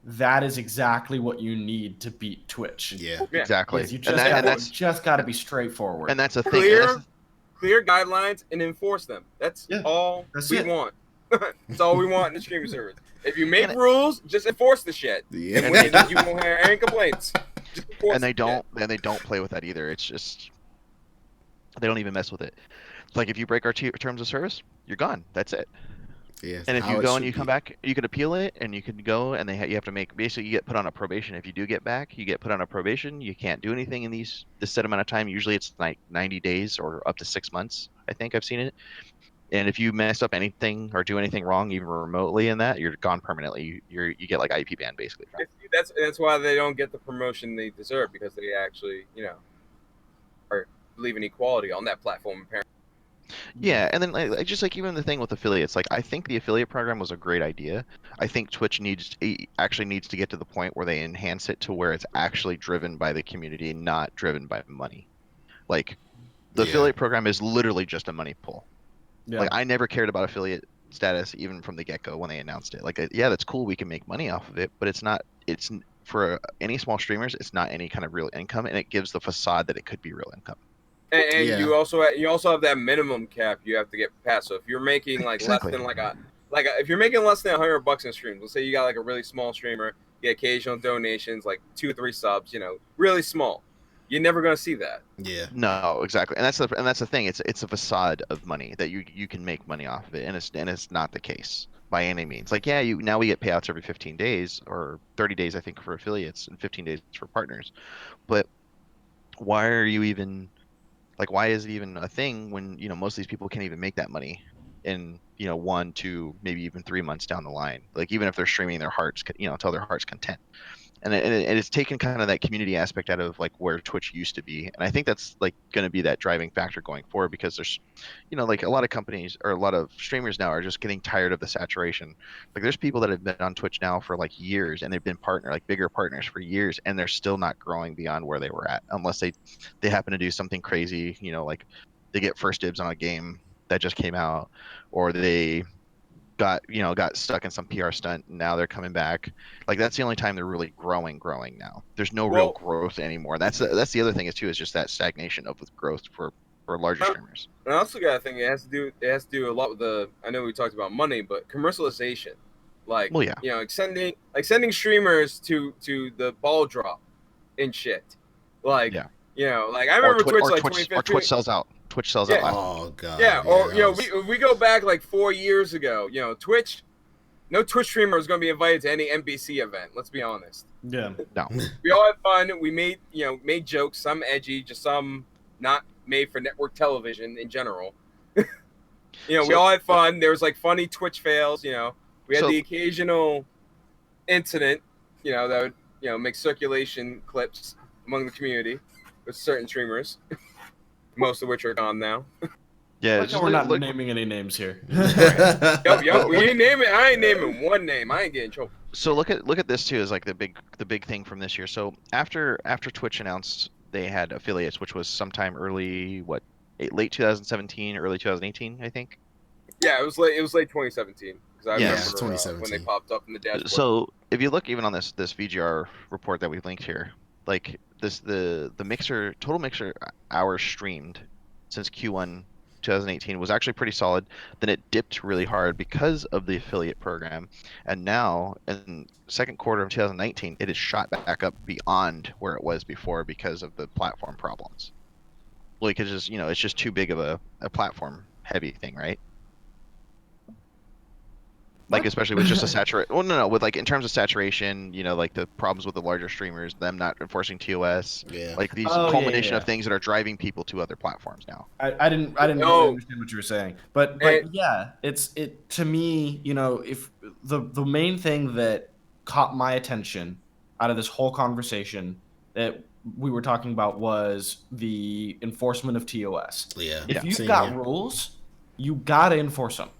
that is exactly what you need to beat Twitch. Yeah. Yeah, Is Exactly. you And just that got and that's to be straightforward. and that's a thing. And that's clear, clear guidelines and enforce them. That's Yeah, all that's we it. want. That's all we want in the streaming service. If you make and rules, just enforce the shit, Yeah. and, And and you won't hear any complaints. Just enforce and the shit. they don't play with that either. It's just they don't even mess with it. Like if you break our terms of service, you're gone. That's it. Yeah. And if you How it go and should you come be. back, you can appeal it, and you can go, and you have to make basically you get put on a probation. If you do get back, you get put on a probation. You can't do anything in this set amount of time. Usually it's like 90 days or up to 6 months. I think I've seen it. And if you mess up anything or do anything wrong, even remotely in that, you're gone permanently. You get like IP ban basically. That's why they don't get the promotion they deserve, because they actually are believe in equality on that platform. Apparently, Yeah, and then just like even the thing with affiliates, like I think the affiliate program was a great idea. I think Twitch actually needs to get to the point where they enhance it to where it's actually driven by the community, not driven by money. Like the Yeah. affiliate program is literally just a money pull. Yeah. Like I never cared about affiliate status even from the get-go when they announced it. Like yeah, that's cool, we can make money off of it, but for any small streamers, it's not any kind of real income, and it gives the facade that it could be real income. and Yeah. you also have that minimum cap you have to get past. So if you're making like Exactly. less than if you're making less than $100 in streams, let's say you got like a really small streamer, you get occasional donations like 2 or 3 subs, really small. You're never gonna see that. Yeah. No, exactly, and that's the thing. It's a facade of money that you can make money off of it, and it's not the case by any means. Like yeah, now we get payouts every 15 days or 30 days, I think, for affiliates and 15 days for partners. But why are you even like why is it even a thing when most of these people can't even make that money in 1, 2, maybe even 3 months down the line? Like even if they're streaming their hearts, till their heart's content. And it's taken kind of that community aspect out of like where Twitch used to be, and I think that's like going to be that driving factor going forward, because there's like a lot of companies or a lot of streamers now are just getting tired of the saturation. Like there's people that have been on Twitch now for like years, and they've been bigger partners for years, and they're still not growing beyond where they were at, unless they happen to do something crazy, like they get first dibs on a game that just came out, or they got stuck in some PR stunt, and now they're coming back. Like that's the only time they're really growing now. There's no real Well, growth anymore. That's the other thing is just that stagnation of with growth for larger streamers. and I also got to think it has to do a lot with I know we talked about money, but commercialization, like Well, yeah. sending streamers to the ball drop and shit, like Yeah. like I remember Twitch like Twitch 2015. sells out. Twitch sells Yeah. out last. Oh god. Yeah, or that was- we go back like 4 years ago. Twitch, no Twitch streamer is going to be invited to any NBC event. Let's be honest. Yeah. No. We all had fun. We made jokes, some edgy, just some not made for network television in general. We all had fun. There was like funny Twitch fails. We had So- the occasional incident, that would make circulation clips among the community with certain streamers, most of which are gone now. Yeah, Like, just we're not look, naming any names here. Yup, we ain't naming. I ain't naming one name. I ain't getting in trouble. so look at this too, is like the big thing from this year. So after Twitch announced they had affiliates, which was sometime late 2017, early 2018 I think. Yeah, it was late 2017, because I Yeah, remember it's 2017. when they popped up in the dashboard. So if you look even on this VGR report that we linked here, like the mixer total mixer hours streamed since Q1 2018 was actually pretty solid. Then it dipped really hard because of the affiliate program, and now in second quarter of 2019, it has shot back up beyond where it was before because of the platform problems. Like it's just it's just too big of a platform heavy thing, right? Like especially with just a saturate. Well, no, with like in terms of saturation, like the problems with the larger streamers, them not enforcing TOS, Yeah. like these Oh, yeah, culmination yeah. of things that are driving people to other platforms now. I didn't really No. understand what you were saying, but And- yeah, it to me, if the main thing that caught my attention out of this whole conversation that we were talking about was the enforcement of TOS. Yeah. If you've Same got here. rules, you gotta enforce them.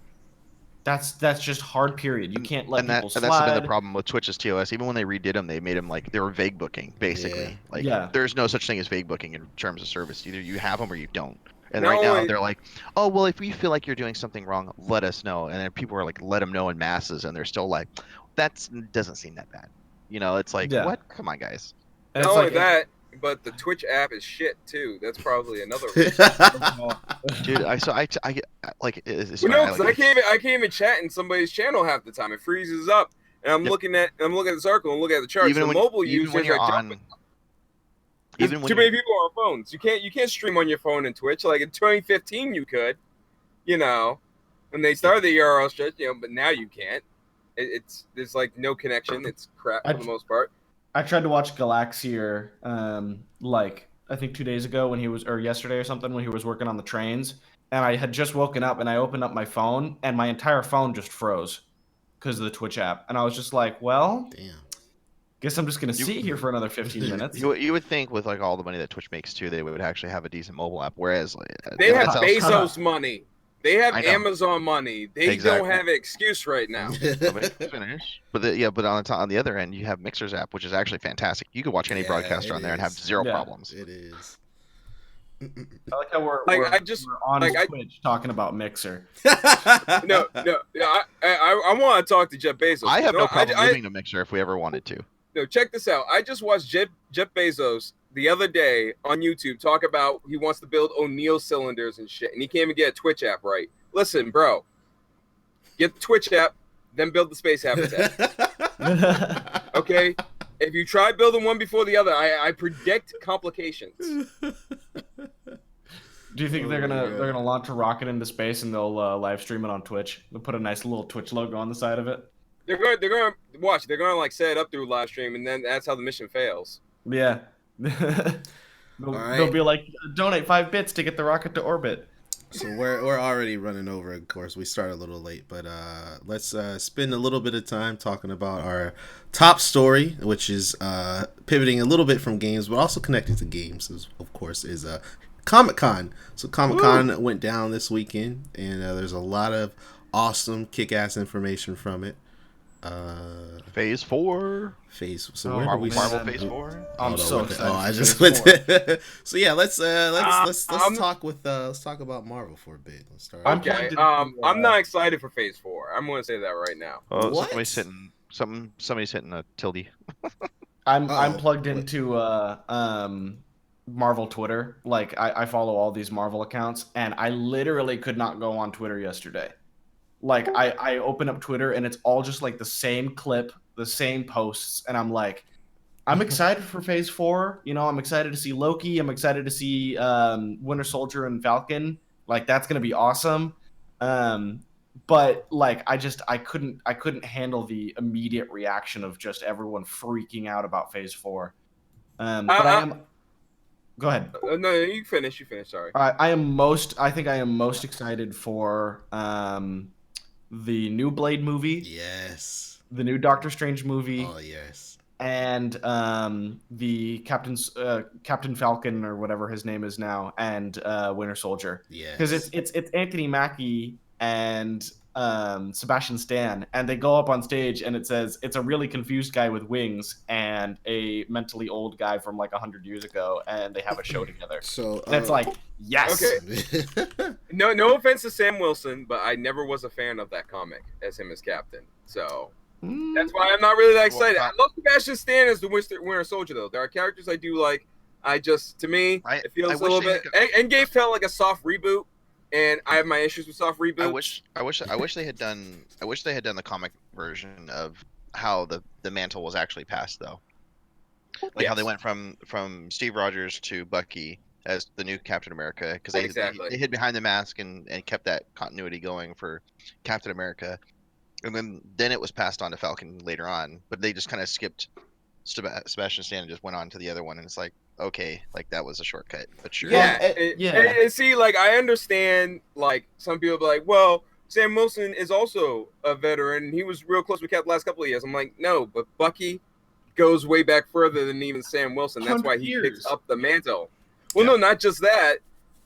That's just hard. Period. You can't let people And that's been the slide. problem with Twitch's TOS. Even when they redid them, they made them like they were vague booking, basically. Yeah. Like Yeah. there's no such thing as vague booking in terms of service. Either you have them or you don't. And Not right now only- they're like, oh well, if we feel like you're doing something wrong, let us know. And then people are like, let them know in masses, and they're still like, that doesn't seem that bad. It's like, Yeah. what? Come on, guys. And Not it's only like, that, but the Twitch app is shit too. That's probably another reason. Dude, I get like it's Well, fine. no, I because like I can't even chat in somebody's channel half the time. It freezes up, and I'm Yep. looking at the circle and looking at the charts. even The when mobile even users when you're are on jumping. even when Too many people are on phones. You can't stream on your phone in Twitch. Like in 2015, you could, when they started the URL stretch, but now you can't. There's like no connection. It's crap for the most part. I tried to watch Galaxier, like I think 2 days ago or yesterday or something when he was working on the trains, and I had just woken up and I opened up my phone and my entire phone just froze because of the Twitch app, and I was just like, well, Damn. guess I'm just gonna sit here for another 15 minutes. you would think with like all the money that Twitch makes too, they would actually have a decent mobile app. Whereas like, They have that's Bezos money. They have I know. Amazon money. They Exactly. don't have an excuse right now. finish. But on the other end, you have Mixer's app, which is actually fantastic. You could watch any Yeah, broadcaster it on there and have is. zero Yeah. problems. It is. I like how we're on Twitch talking about Mixer. No. I want to talk to Jeff Bezos. I have no No, problem moving to Mixer if we ever wanted to. No, check this out. I just watched Jeff Bezos the other day on YouTube talk about he wants to build O'Neill cylinders and shit, and he can't even get a Twitch app right. Listen, bro, get the Twitch app, then build the space habitat. Okay? If you try building one before the other, I predict complications. Do you think they're gonna launch a rocket into space and they'll live stream it on Twitch? They'll put a nice little Twitch logo on the side of it. They're gonna watch. They're gonna like set it up through live stream, and then that's how the mission fails. Yeah. right. They'll be like, donate 5 bits to get the rocket to orbit. So we're already running over. Of course, we started a little late, but let's spend a little bit of time talking about our top story, which is pivoting a little bit from games, but also connected to games. Of course, is Comic-Con. So Comic-Con went down this weekend, and there's a lot of awesome, kick-ass information from it. Phase 4. So where do we Marvel Phase 4. I'm so excited. I for just Phase went. 4. So yeah, let's talk about Marvel for a bit. Let's start. I'm Okay. plugged into, I'm not excited for Phase 4. I'm gonna say that right now. Oh, What? somebody's hitting a tilde. I'm plugged into Marvel Twitter. Like I follow all these Marvel accounts, and I literally could not go on Twitter yesterday. Like I open up Twitter and it's all just like the same clip, the same posts, and I'm like, I'm excited for Phase 4. I'm excited to see Loki. I'm excited to see Winter Soldier and Falcon. Like that's gonna be awesome. But like I couldn't handle the immediate reaction of just everyone freaking out about Phase 4. But I am. Go ahead. No, you finish. Sorry. I think I am most excited for the new Blade movie, Yes. the new Doctor Strange movie, Oh yes. and the Captain Falcon or whatever his name is now, and Winter Soldier. Yes. Because it's Anthony Mackie and Sebastian Stan, and they go up on stage and it says it's a really confused guy with wings and a mentally old guy from like 100 years ago, and they have a show together. So And it's like, yes. Okay. No offense to Sam Wilson, but I never was a fan of that comic as him as Captain. So That's why I'm not really that excited. Well, I love Sebastian Stan as the Winter Soldier, though. There are characters I do like. To me, it feels a little bit. Endgame felt like a soft reboot, and I have my issues with soft reboots. I wish they had done. I wish they had done the comic version of how the mantle was actually passed, though. Like how they went from Steve Rogers to Bucky as the new Captain America, because they hid behind the mask and kept that continuity going for Captain America, and then it was passed on to Falcon later on, but they just kind of skipped Sebastian Stan and just went on to the other one, and it's like, okay, like that was a shortcut, but sure. And see, like, I understand, like, some people be like, well, Sam Wilson is also a veteran, and he was real close with Cap the last couple of years. I'm like, no, but Bucky goes way back further than even Sam Wilson. That's why he picks up the mantle. Well, no, not just that.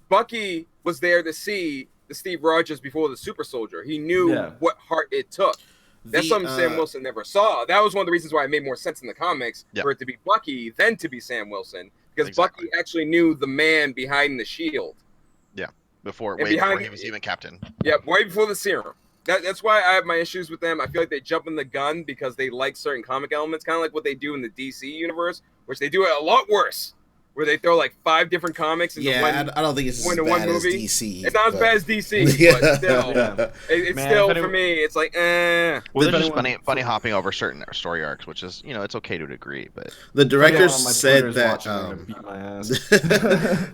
Bucky was there to see the Steve Rogers before the Super Soldier. He knew what heart it took. That's something Sam Wilson never saw. That was one of the reasons why it made more sense in the comics for it to be Bucky than to be Sam Wilson, because Bucky actually knew the man behind the shield. Yeah, before he was even captain. Yeah, way before the serum. That's why I have my issues with them. I feel like they jump in the gun because they like certain comic elements, kind of like what they do in the DC universe, which they do it a lot worse, where they throw like 5 different comics into one. I don't think it's as bad as DC. It's not as bad as DC, but still, it's still for me. It's like, Well, they're just funny hopping over certain story arcs, which is, it's okay to a degree, but the director said that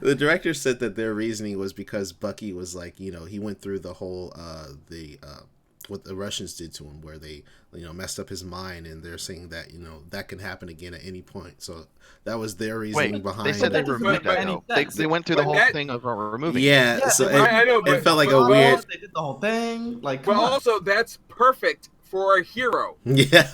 the director said that their reasoning was because Bucky was like, he went through the whole what the Russians did to him, where they messed up his mind, and they're saying that that can happen again at any point. So that was their reasoning behind. They said they removed that. They went through the whole thing of removing. Yeah, so I know, it felt like a weird. They did the whole thing. Like, but also that's perfect for a hero. Yeah.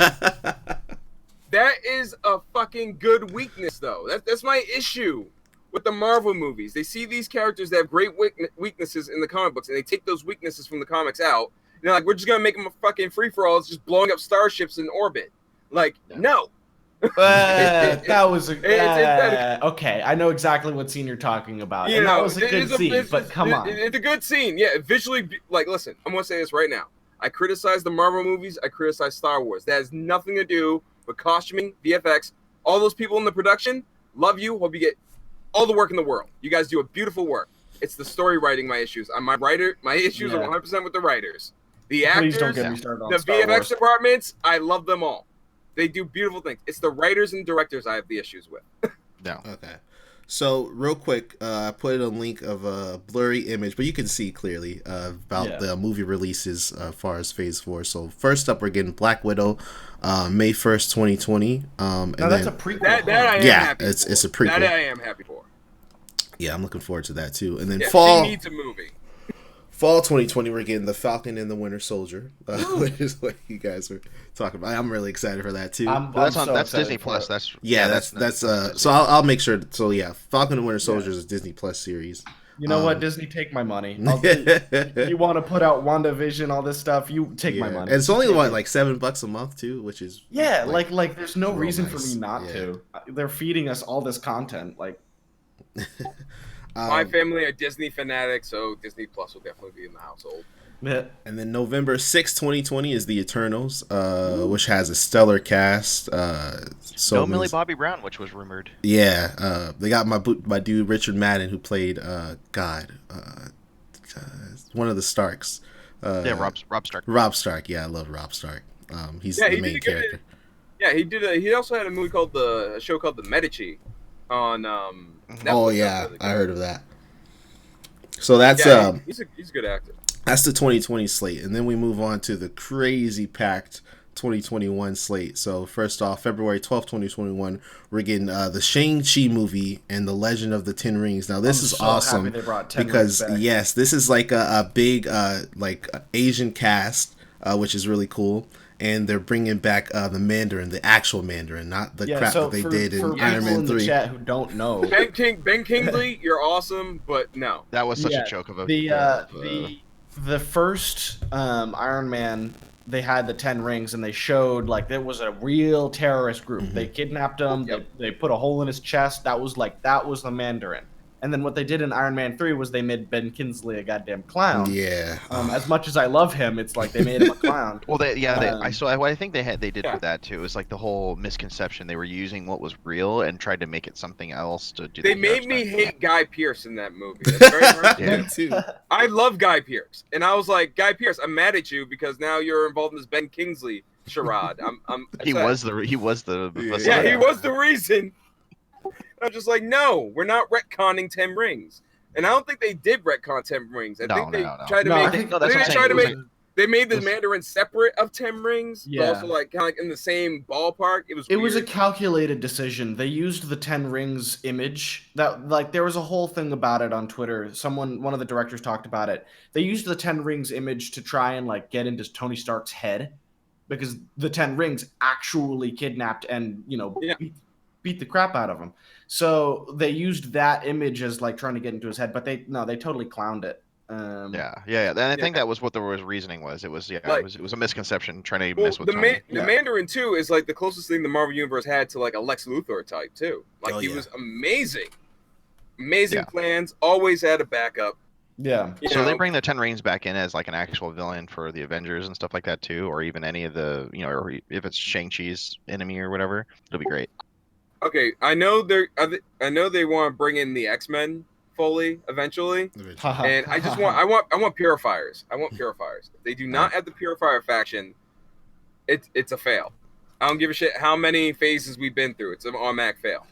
That is a fucking good weakness, though. That's my issue with the Marvel movies. They see these characters that have great weaknesses in the comic books, and they take those weaknesses from the comics out. And they're like, we're just gonna make them a fucking free for all. It's just blowing up starships in orbit. Like, no. That was okay. I know exactly what scene you're talking about. That was a good scene, but come on. It's a good scene. Yeah, visually, like, listen, I'm gonna say this right now. I criticize the Marvel movies. I criticize Star Wars. That has nothing to do with costuming, VFX. All those people in the production, love you. Hope you get all the work in the world. You guys do a beautiful work. It's the story writing my issues. My issues are 100% with the writers. The actors, don't get me started on the Star VFX Wars. departments, I love them all. They do beautiful things. It's the writers and directors I have the issues with. No. Okay. So real quick, I put a link of a blurry image, but you can see clearly about the movie releases as far as Phase 4. So first up, we're getting Black Widow, May 1st, 2020. And that's a prequel. That I am happy it's a prequel. That I am happy for. Yeah, I'm looking forward to that too. And then she needs a movie. Fall 2020, we're getting The Falcon and the Winter Soldier, which is what you guys were talking about. I'm really excited for that too. That's Disney Plus. That's so I'll make sure. So yeah, Falcon and Winter Soldier is a Disney Plus series. You know what, Disney, take my money. You want to put out WandaVision, all this stuff, you take my money. And it's only like $7 a month too, which is like there's no reason for me not to. They're feeding us all this content, like. My family are Disney fanatics, so Disney Plus will definitely be in the household. Yeah. And then November 6, 2020 is The Eternals, which has a stellar cast. No Millie Bobby Brown, which was rumored. Yeah, they got my dude Richard Madden, who played one of the Starks. Rob Stark. Rob Stark, I love Rob Stark. He's the main character. He also had a show called The Medici on Netflix. Oh yeah, I heard of that. So that's he's a good actor. That's the 2020 slate, and then we move on to the crazy packed 2021 slate. So first off, February 12th, 2021, we're getting the Shang-Chi movie and the Legend of the Ten Rings. Now this is awesome because yes, this is like a big like Asian cast, which is really cool. And they're bringing back the Mandarin, the actual Mandarin, not the crap that they did in Iron Man 3. In the chat who don't know, Ben Kingsley, you're awesome, but no, that was such a joke of a. The first Iron Man, they had the 10 rings, and they showed like there was a real terrorist group. They kidnapped him. They put a hole in his chest. That was the Mandarin. And then what they did in Iron Man 3 was they made Ben Kingsley a goddamn clown. Yeah. As much as I love him, it's like they made him a clown. Well, I Um, saw what I think they did Yeah. with that too is like the whole misconception. They were using what was real and tried to make it something else to do. They the made hero me stuff. hate Guy Pearce in that movie. That's very hard to Yeah. do. Me too. I love Guy Pearce, and I was like, Guy Pearce, I'm mad at you because now you're involved in this Ben Kingsley charade. I'm He upset. was the Yeah. Yeah, facade. he was the reason. I'm just like, no, we're not retconning 10 rings. And I don't think they did retcon 10 rings. I No, think they no. tried to No, I make think- No, I that's think what they I'm tried to saying. make they made the was- Mandarin separate of 10 rings, Yeah. but also like kind of like in the same ballpark. It was It was a weird. calculated decision. They used the 10 rings image. That like there was a whole thing about it on Twitter. One of the directors talked about it. They used the 10 rings image to try and like get into Tony Stark's head because the 10 rings actually kidnapped and, Yeah. beat the crap out of him. So they used that image as like trying to get into his head, but they totally clowned it. Yeah. And I think that was what the reasoning was. It was Like- it was a misconception trying to Well, mess with the Tony. Yeah. Mandarin too is like the closest thing the Marvel Universe had to like a Lex Luthor type too. Like Oh, he yeah. was amazing Yeah. plans, always had a backup. Yeah. You So they know? bring the Ten Rings back in as like an actual villain for the Avengers and stuff like that too, or even any of the or if it's Shang-Chi's enemy or whatever, it'll be great. Okay, I know they want to bring in the X-Men fully eventually. And I just want purifiers. I want purifiers. If they do not have the purifier faction, it's a fail. I don't give a shit how many phases we've been through. It's an automatic fail.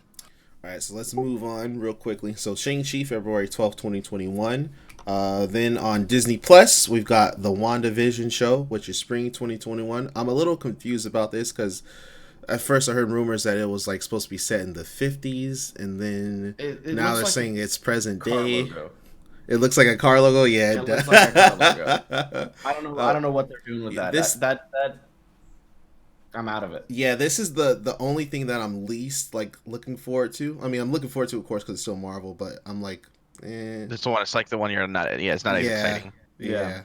All right, so let's move on real quickly. So Shang-Chi, February 12th, 2021. Then on Disney Plus, we've got the WandaVision show, which is spring 2021. I'm a little confused about this because at first I heard rumors that it was like supposed to be set in the 50s, and then It now looks they're like saying it's present car day. logo. It looks like a car logo, yeah. It looks like a car logo. I don't know what they're doing with that. This- That I'm out of it. Yeah, this is the only thing that I'm least like looking forward to. I mean, I'm looking forward to it, of course, because it's still Marvel, but I'm like, It's the one. It's like the one you're not. Yeah, it's not even exciting. Yeah.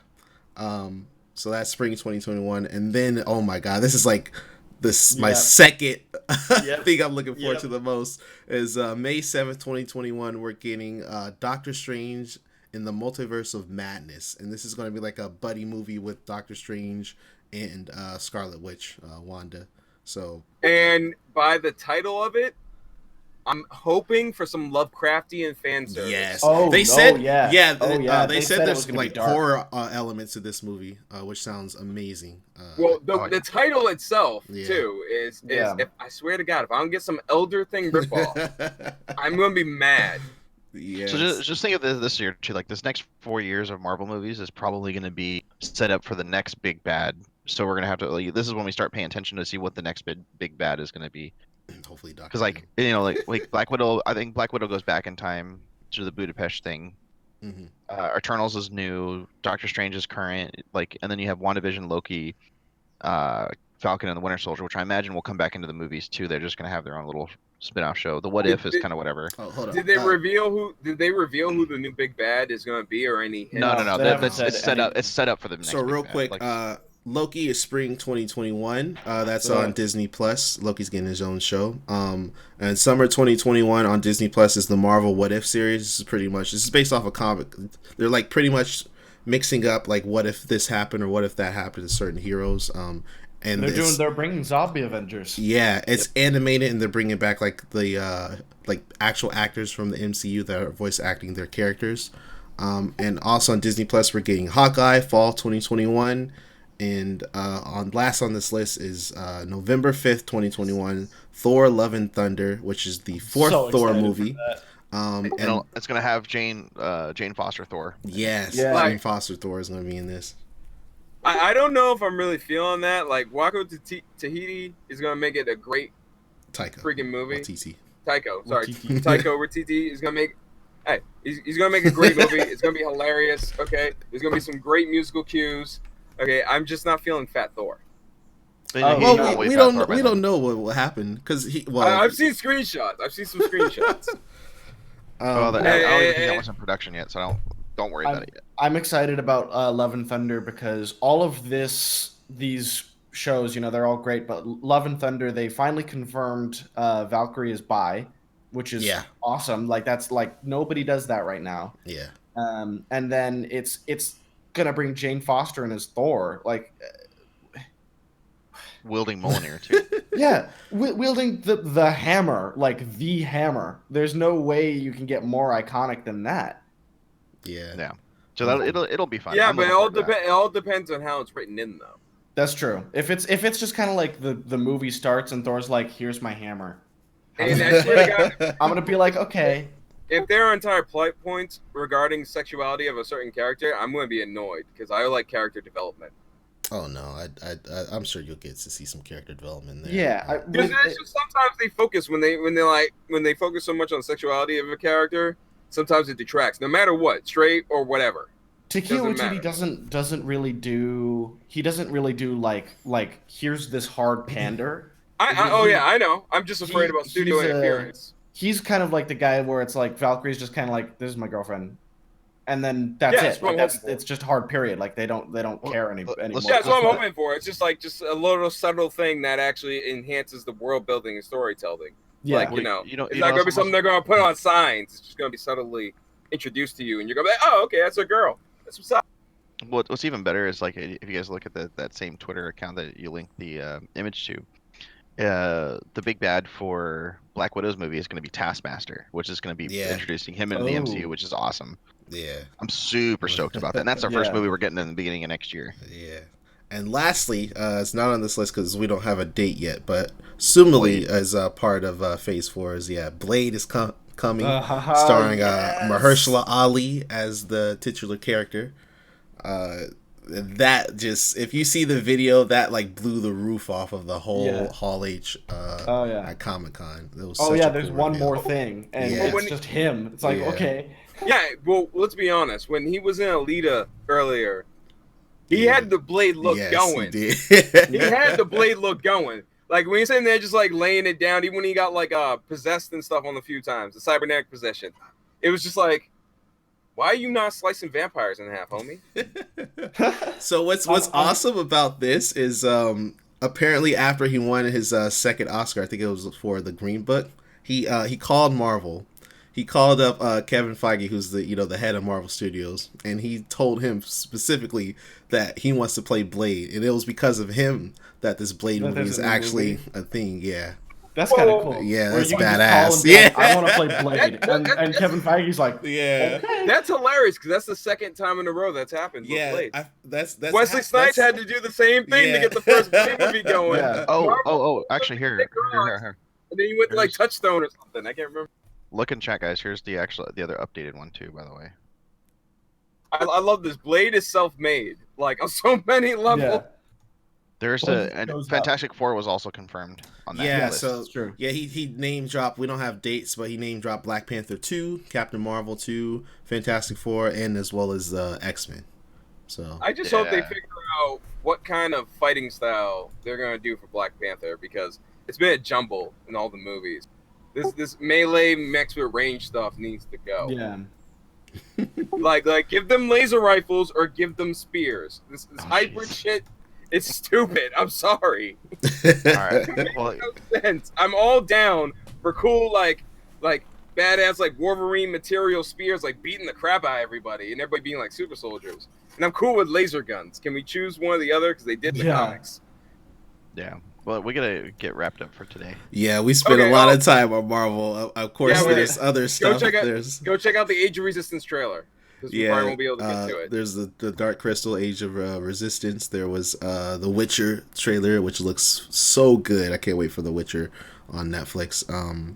So that's spring 2021, and then oh my god, this is like my Yep. second Yep. thing I'm looking forward Yep. to the most is May 7th, 2021. We're getting Doctor Strange in the Multiverse of Madness, and this is going to be like a buddy movie with Doctor Strange and Scarlet Witch, Wanda. So And by the title of it, I'm hoping for some Lovecraftian fan service. yes, Oh, they said yeah. they said it was there's gonna be like dark. horror elements to this movie, which sounds amazing. Well, Oh, the title itself Yeah. too is Yeah. if I swear to God, if I don't get some Elder Thing ripoff, I'm gonna be mad. yes. So just think of this year too. Like this next 4 years of Marvel movies is probably going to be set up for the next big bad. So we're gonna have to. Like, this is when we start paying attention to see what the next big bad is going to be. Hopefully, Doctor. Because like like Black Widow. I think Black Widow goes back in time to the Budapest thing. Mhm. Eternals is new. Doctor Strange is current. Like, and then you have WandaVision, Loki, Falcon, and the Winter Soldier, which I imagine will come back into the movies too. They're just gonna have their own little spin-off show. The What If is kind of whatever. Oh, hold on. Did they reveal who the new big bad is gonna be or any? No. they haven't That's said it's set any- up. It's set up for the next. So big real bad. quick, Like, Loki is spring 2021. That's So- on Disney Plus. Loki's getting his own show. And summer 2021 on Disney Plus is the Marvel What If series. This is based off a comic. They're like pretty much mixing up like what if this happened or what if that happened to certain heroes. And They're bringing zombie Avengers. yeah, it's animated, and they're bringing back like the like actual actors from the MCU that are voice acting their characters. And also on Disney Plus, we're getting Hawkeye fall 2021, and on this list is November 5th, 2021, Thor: Love and Thunder, which is the fourth So Thor excited for movie. that. And it's gonna have Jane Foster Thor. yes, Yeah. Jane Foster Thor is going to be in this. I don't know if I'm really feeling that. Like Wako Tahiti is gonna make it a great Taika freaking movie. Waititi. Taiko, sorry, Waititi. Taiko Waititi is gonna make. Hey, he's gonna make a great movie. It's gonna be hilarious. Okay, there's gonna be some great musical cues. Okay, I'm just not feeling Fat Thor. Oh, Well, no, we don't know what will happen because I've seen screenshots. I've seen some screenshots. I don't Hey, even hey, think hey. that was in production yet, so don't worry about it yet. I'm excited about Love and Thunder because all of these shows, they're all great, but Love and Thunder, they finally confirmed Valkyrie is bi, which is Yeah. awesome. Like that's like nobody does that right now. Yeah. And then it's gonna bring Jane Foster in as Thor. Like, Wielding Mjolnir too. yeah, wielding the hammer, like the hammer. There's no way you can get more iconic than that. Yeah. Yeah. So it'll be fun. Yeah, I'm but looking forward to that. it all depends on how it's written in, though. That's true. If it's just kind of like the movie starts and Thor's like, "Here's my hammer," And I swear to God, I'm gonna be like, okay. if there are entire plot points regarding sexuality of a certain character, I'm going to be annoyed because I like character development. Oh no, I'm sure you'll get to see some character development there. Yeah, Because it's just sometimes they focus when they focus so much on sexuality of a character. Sometimes it detracts, no matter what, straight or whatever. Taika Doesn't Waititi matter. doesn't really do like here's this hard pander. I know. I'm just afraid about He's studio interference. he's kind of like the guy where it's like Valkyrie's just kind of like, this is my girlfriend, and then that's Yeah, it. that's what Like I'm that's hoping for. it's just hard period. Like they don't Well, care let's- anymore. Yeah, that's what I'm But- hoping for. It's just a little subtle thing that actually enhances the world building and storytelling. Yeah, Like, Well, it's you not know going to be something something they're going to put on signs. It's just going to be subtly introduced to you, and you're going to be like, oh, okay, that's a girl. That's what's up. What's even better is like if you guys look at that same Twitter account that you linked the image to, the big bad for Black Widow's movie is going to be Taskmaster, which is going to be Yeah. introducing him into the MCU, Oh. which is awesome. Yeah. I'm super stoked about that. And that's our first Yeah. movie we're getting in the beginning of next year. Yeah. And lastly, it's not on this list because we don't have a date yet, but assumedly as part of Phase 4 is, Blade is coming, starring yes. Mahershala Ali as the titular character. That just, if you see the video, that like blew the roof off of the whole Yeah. Hall H at Comic-Con. It was Oh such yeah, a there's cool one reveal. more thing, and Yeah. it's just him. It's like, Yeah. okay, Yeah, well, let's be honest. When he was in Alita earlier, he Yeah. had the Blade look Yes, going. he did. He had the Blade look going. Like when he's sitting there just like laying it down, even when he got like possessed and stuff on the few times, the cybernetic possession. It was just like, why are you not slicing vampires in half, homie? So what's awesome about this is apparently after he won his second Oscar, I think it was for the Green Book, he called Marvel. He called up Kevin Feige, who's the head of Marvel Studios, and he told him specifically that he wants to play Blade, and it was because of him that this Blade That movie there's is a new actually movie? a thing. Yeah. that's kind of Whoa. cool. Yeah, Where that's you can just badass. call and be like, Yeah. I want to play Blade, and Kevin Feige's like, Yeah. okay. That's hilarious because that's the second time in a row that's happened. With Yeah. Blade. That's Wesley Snipes had to do the same thing Yeah. to get the first Blade movie going. Yeah. Oh, actually here. And then you went to like Touchstone or something. I can't remember. Look in chat, guys. Here's the other updated one too, by the way. I love this. Blade is self-made, like on so many levels. Yeah. There's Well, and goes up. Fantastic Four was also confirmed on that Yeah, list. so That's true. yeah, he name dropped. We don't have dates, but he name dropped Black Panther 2, Captain Marvel 2, Fantastic Four, and as well as X-Men. So I just hope they Yeah. figure out what kind of fighting style they're gonna do for Black Panther because it's been a jumble in all the movies. This melee mixed with range stuff needs to go. Yeah. Like give them laser rifles or give them spears. This Oh, hybrid jeez. shit is stupid. I'm sorry. All right. Well, No sense. I'm all down for cool like badass like Wolverine material spears like beating the crap out of everybody and everybody being like super soldiers. And I'm cool with laser guns. Can we choose one or the other? Because they did in the Yeah. comics. yeah. Well, we gotta get wrapped up for today. yeah, we spent Okay, a lot well- of time on Marvel. Of course, Yeah, we there's other stuff. check out- There's Go check out the Age of Resistance trailer. Because we probably won't be able to get to it. There's the Dark Crystal Age of Resistance. There was the Witcher trailer, which looks so good. I can't wait for the Witcher on Netflix.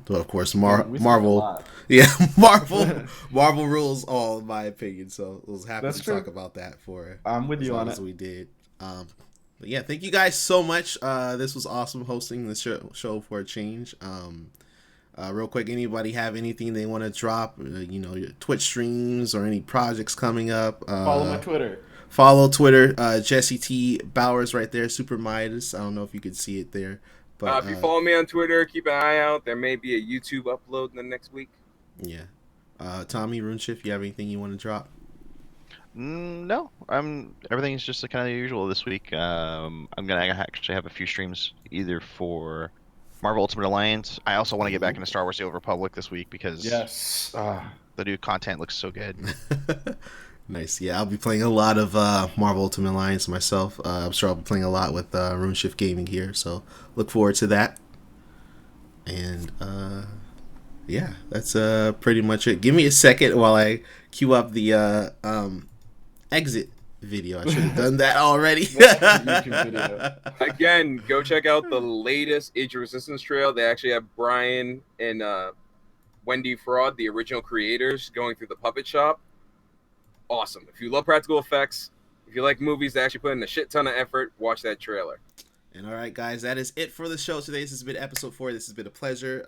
But of course, We spent a Marvel. lot. Yeah, Marvel rules all, in my opinion. So I was happy That's to true. talk about that for I'm with as you long on as it. we did. But yeah, thank you guys so much. This was awesome hosting the show for a change. Real quick, anybody have anything they want to drop? Your Twitch streams or any projects coming up? Follow my Twitter. Follow Twitter. Jesse T Bowers right there. Super Midas. I don't know if you could see it there, but If you follow me on Twitter, keep an eye out. There may be a YouTube upload in the next week. yeah. Tommy Runeshift, you have anything you want to drop? No, everything's just kind of usual this week. I'm gonna actually have a few streams either for Marvel Ultimate Alliance. I also want to get back into Star Wars: The Old Republic this week because Yes. the new content looks so good. Nice. Yeah, I'll be playing a lot of Marvel Ultimate Alliance myself. I'm sure I'll be playing a lot with RuneShift Gaming here, so look forward to that. And yeah, that's pretty much it. Give me a second while I queue up the exit video. I should have done that already. YouTube video. Again, go check out the latest Age of Resistance trail. They actually have Brian and Wendy Fraud, the original creators, going through the puppet shop. Awesome. If you love practical effects, if you like movies that actually put in a shit ton of effort, watch that trailer. And all right, guys, that is it for the show today. This has been episode 4. This has been a pleasure.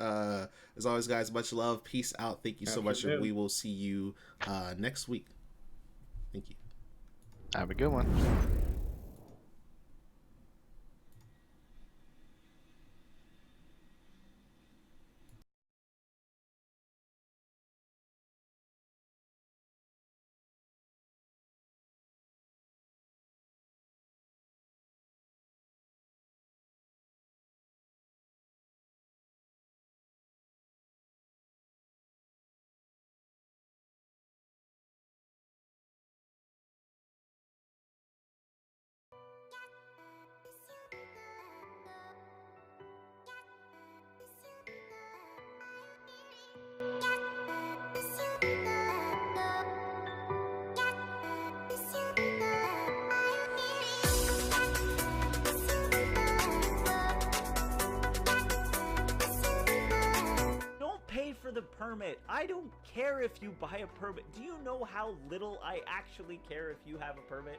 As always, guys, much love. Peace out. Thank you so much. And we will see you next week. Thank you. Have a good one. For the permit. I don't care if you buy a permit. Do you know how little I actually care if you have a permit?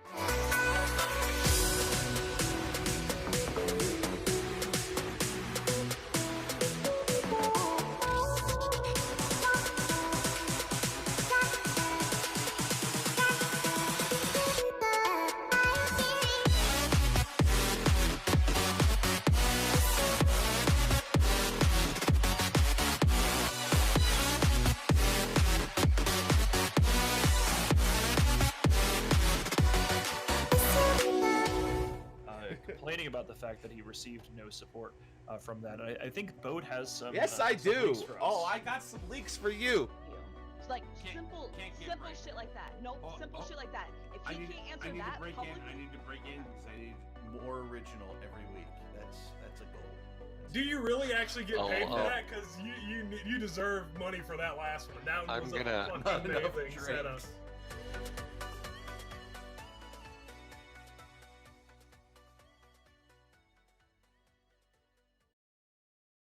Complaining about the fact that he received no support from that. I think Bode has some. Yes, I some do. leaks for us. Oh, I got some leaks for you. It's like Can't simple get right. shit like that. Nope, simple shit like that. If I he need, can't I answer need that to break publicly, in. I need to break in because I need more original every week. That's a goal. Do you really actually get paid for Oh. that? Because you deserve money for that last one. That one I'm was gonna- a fucking Not enough amazing drinks. setup.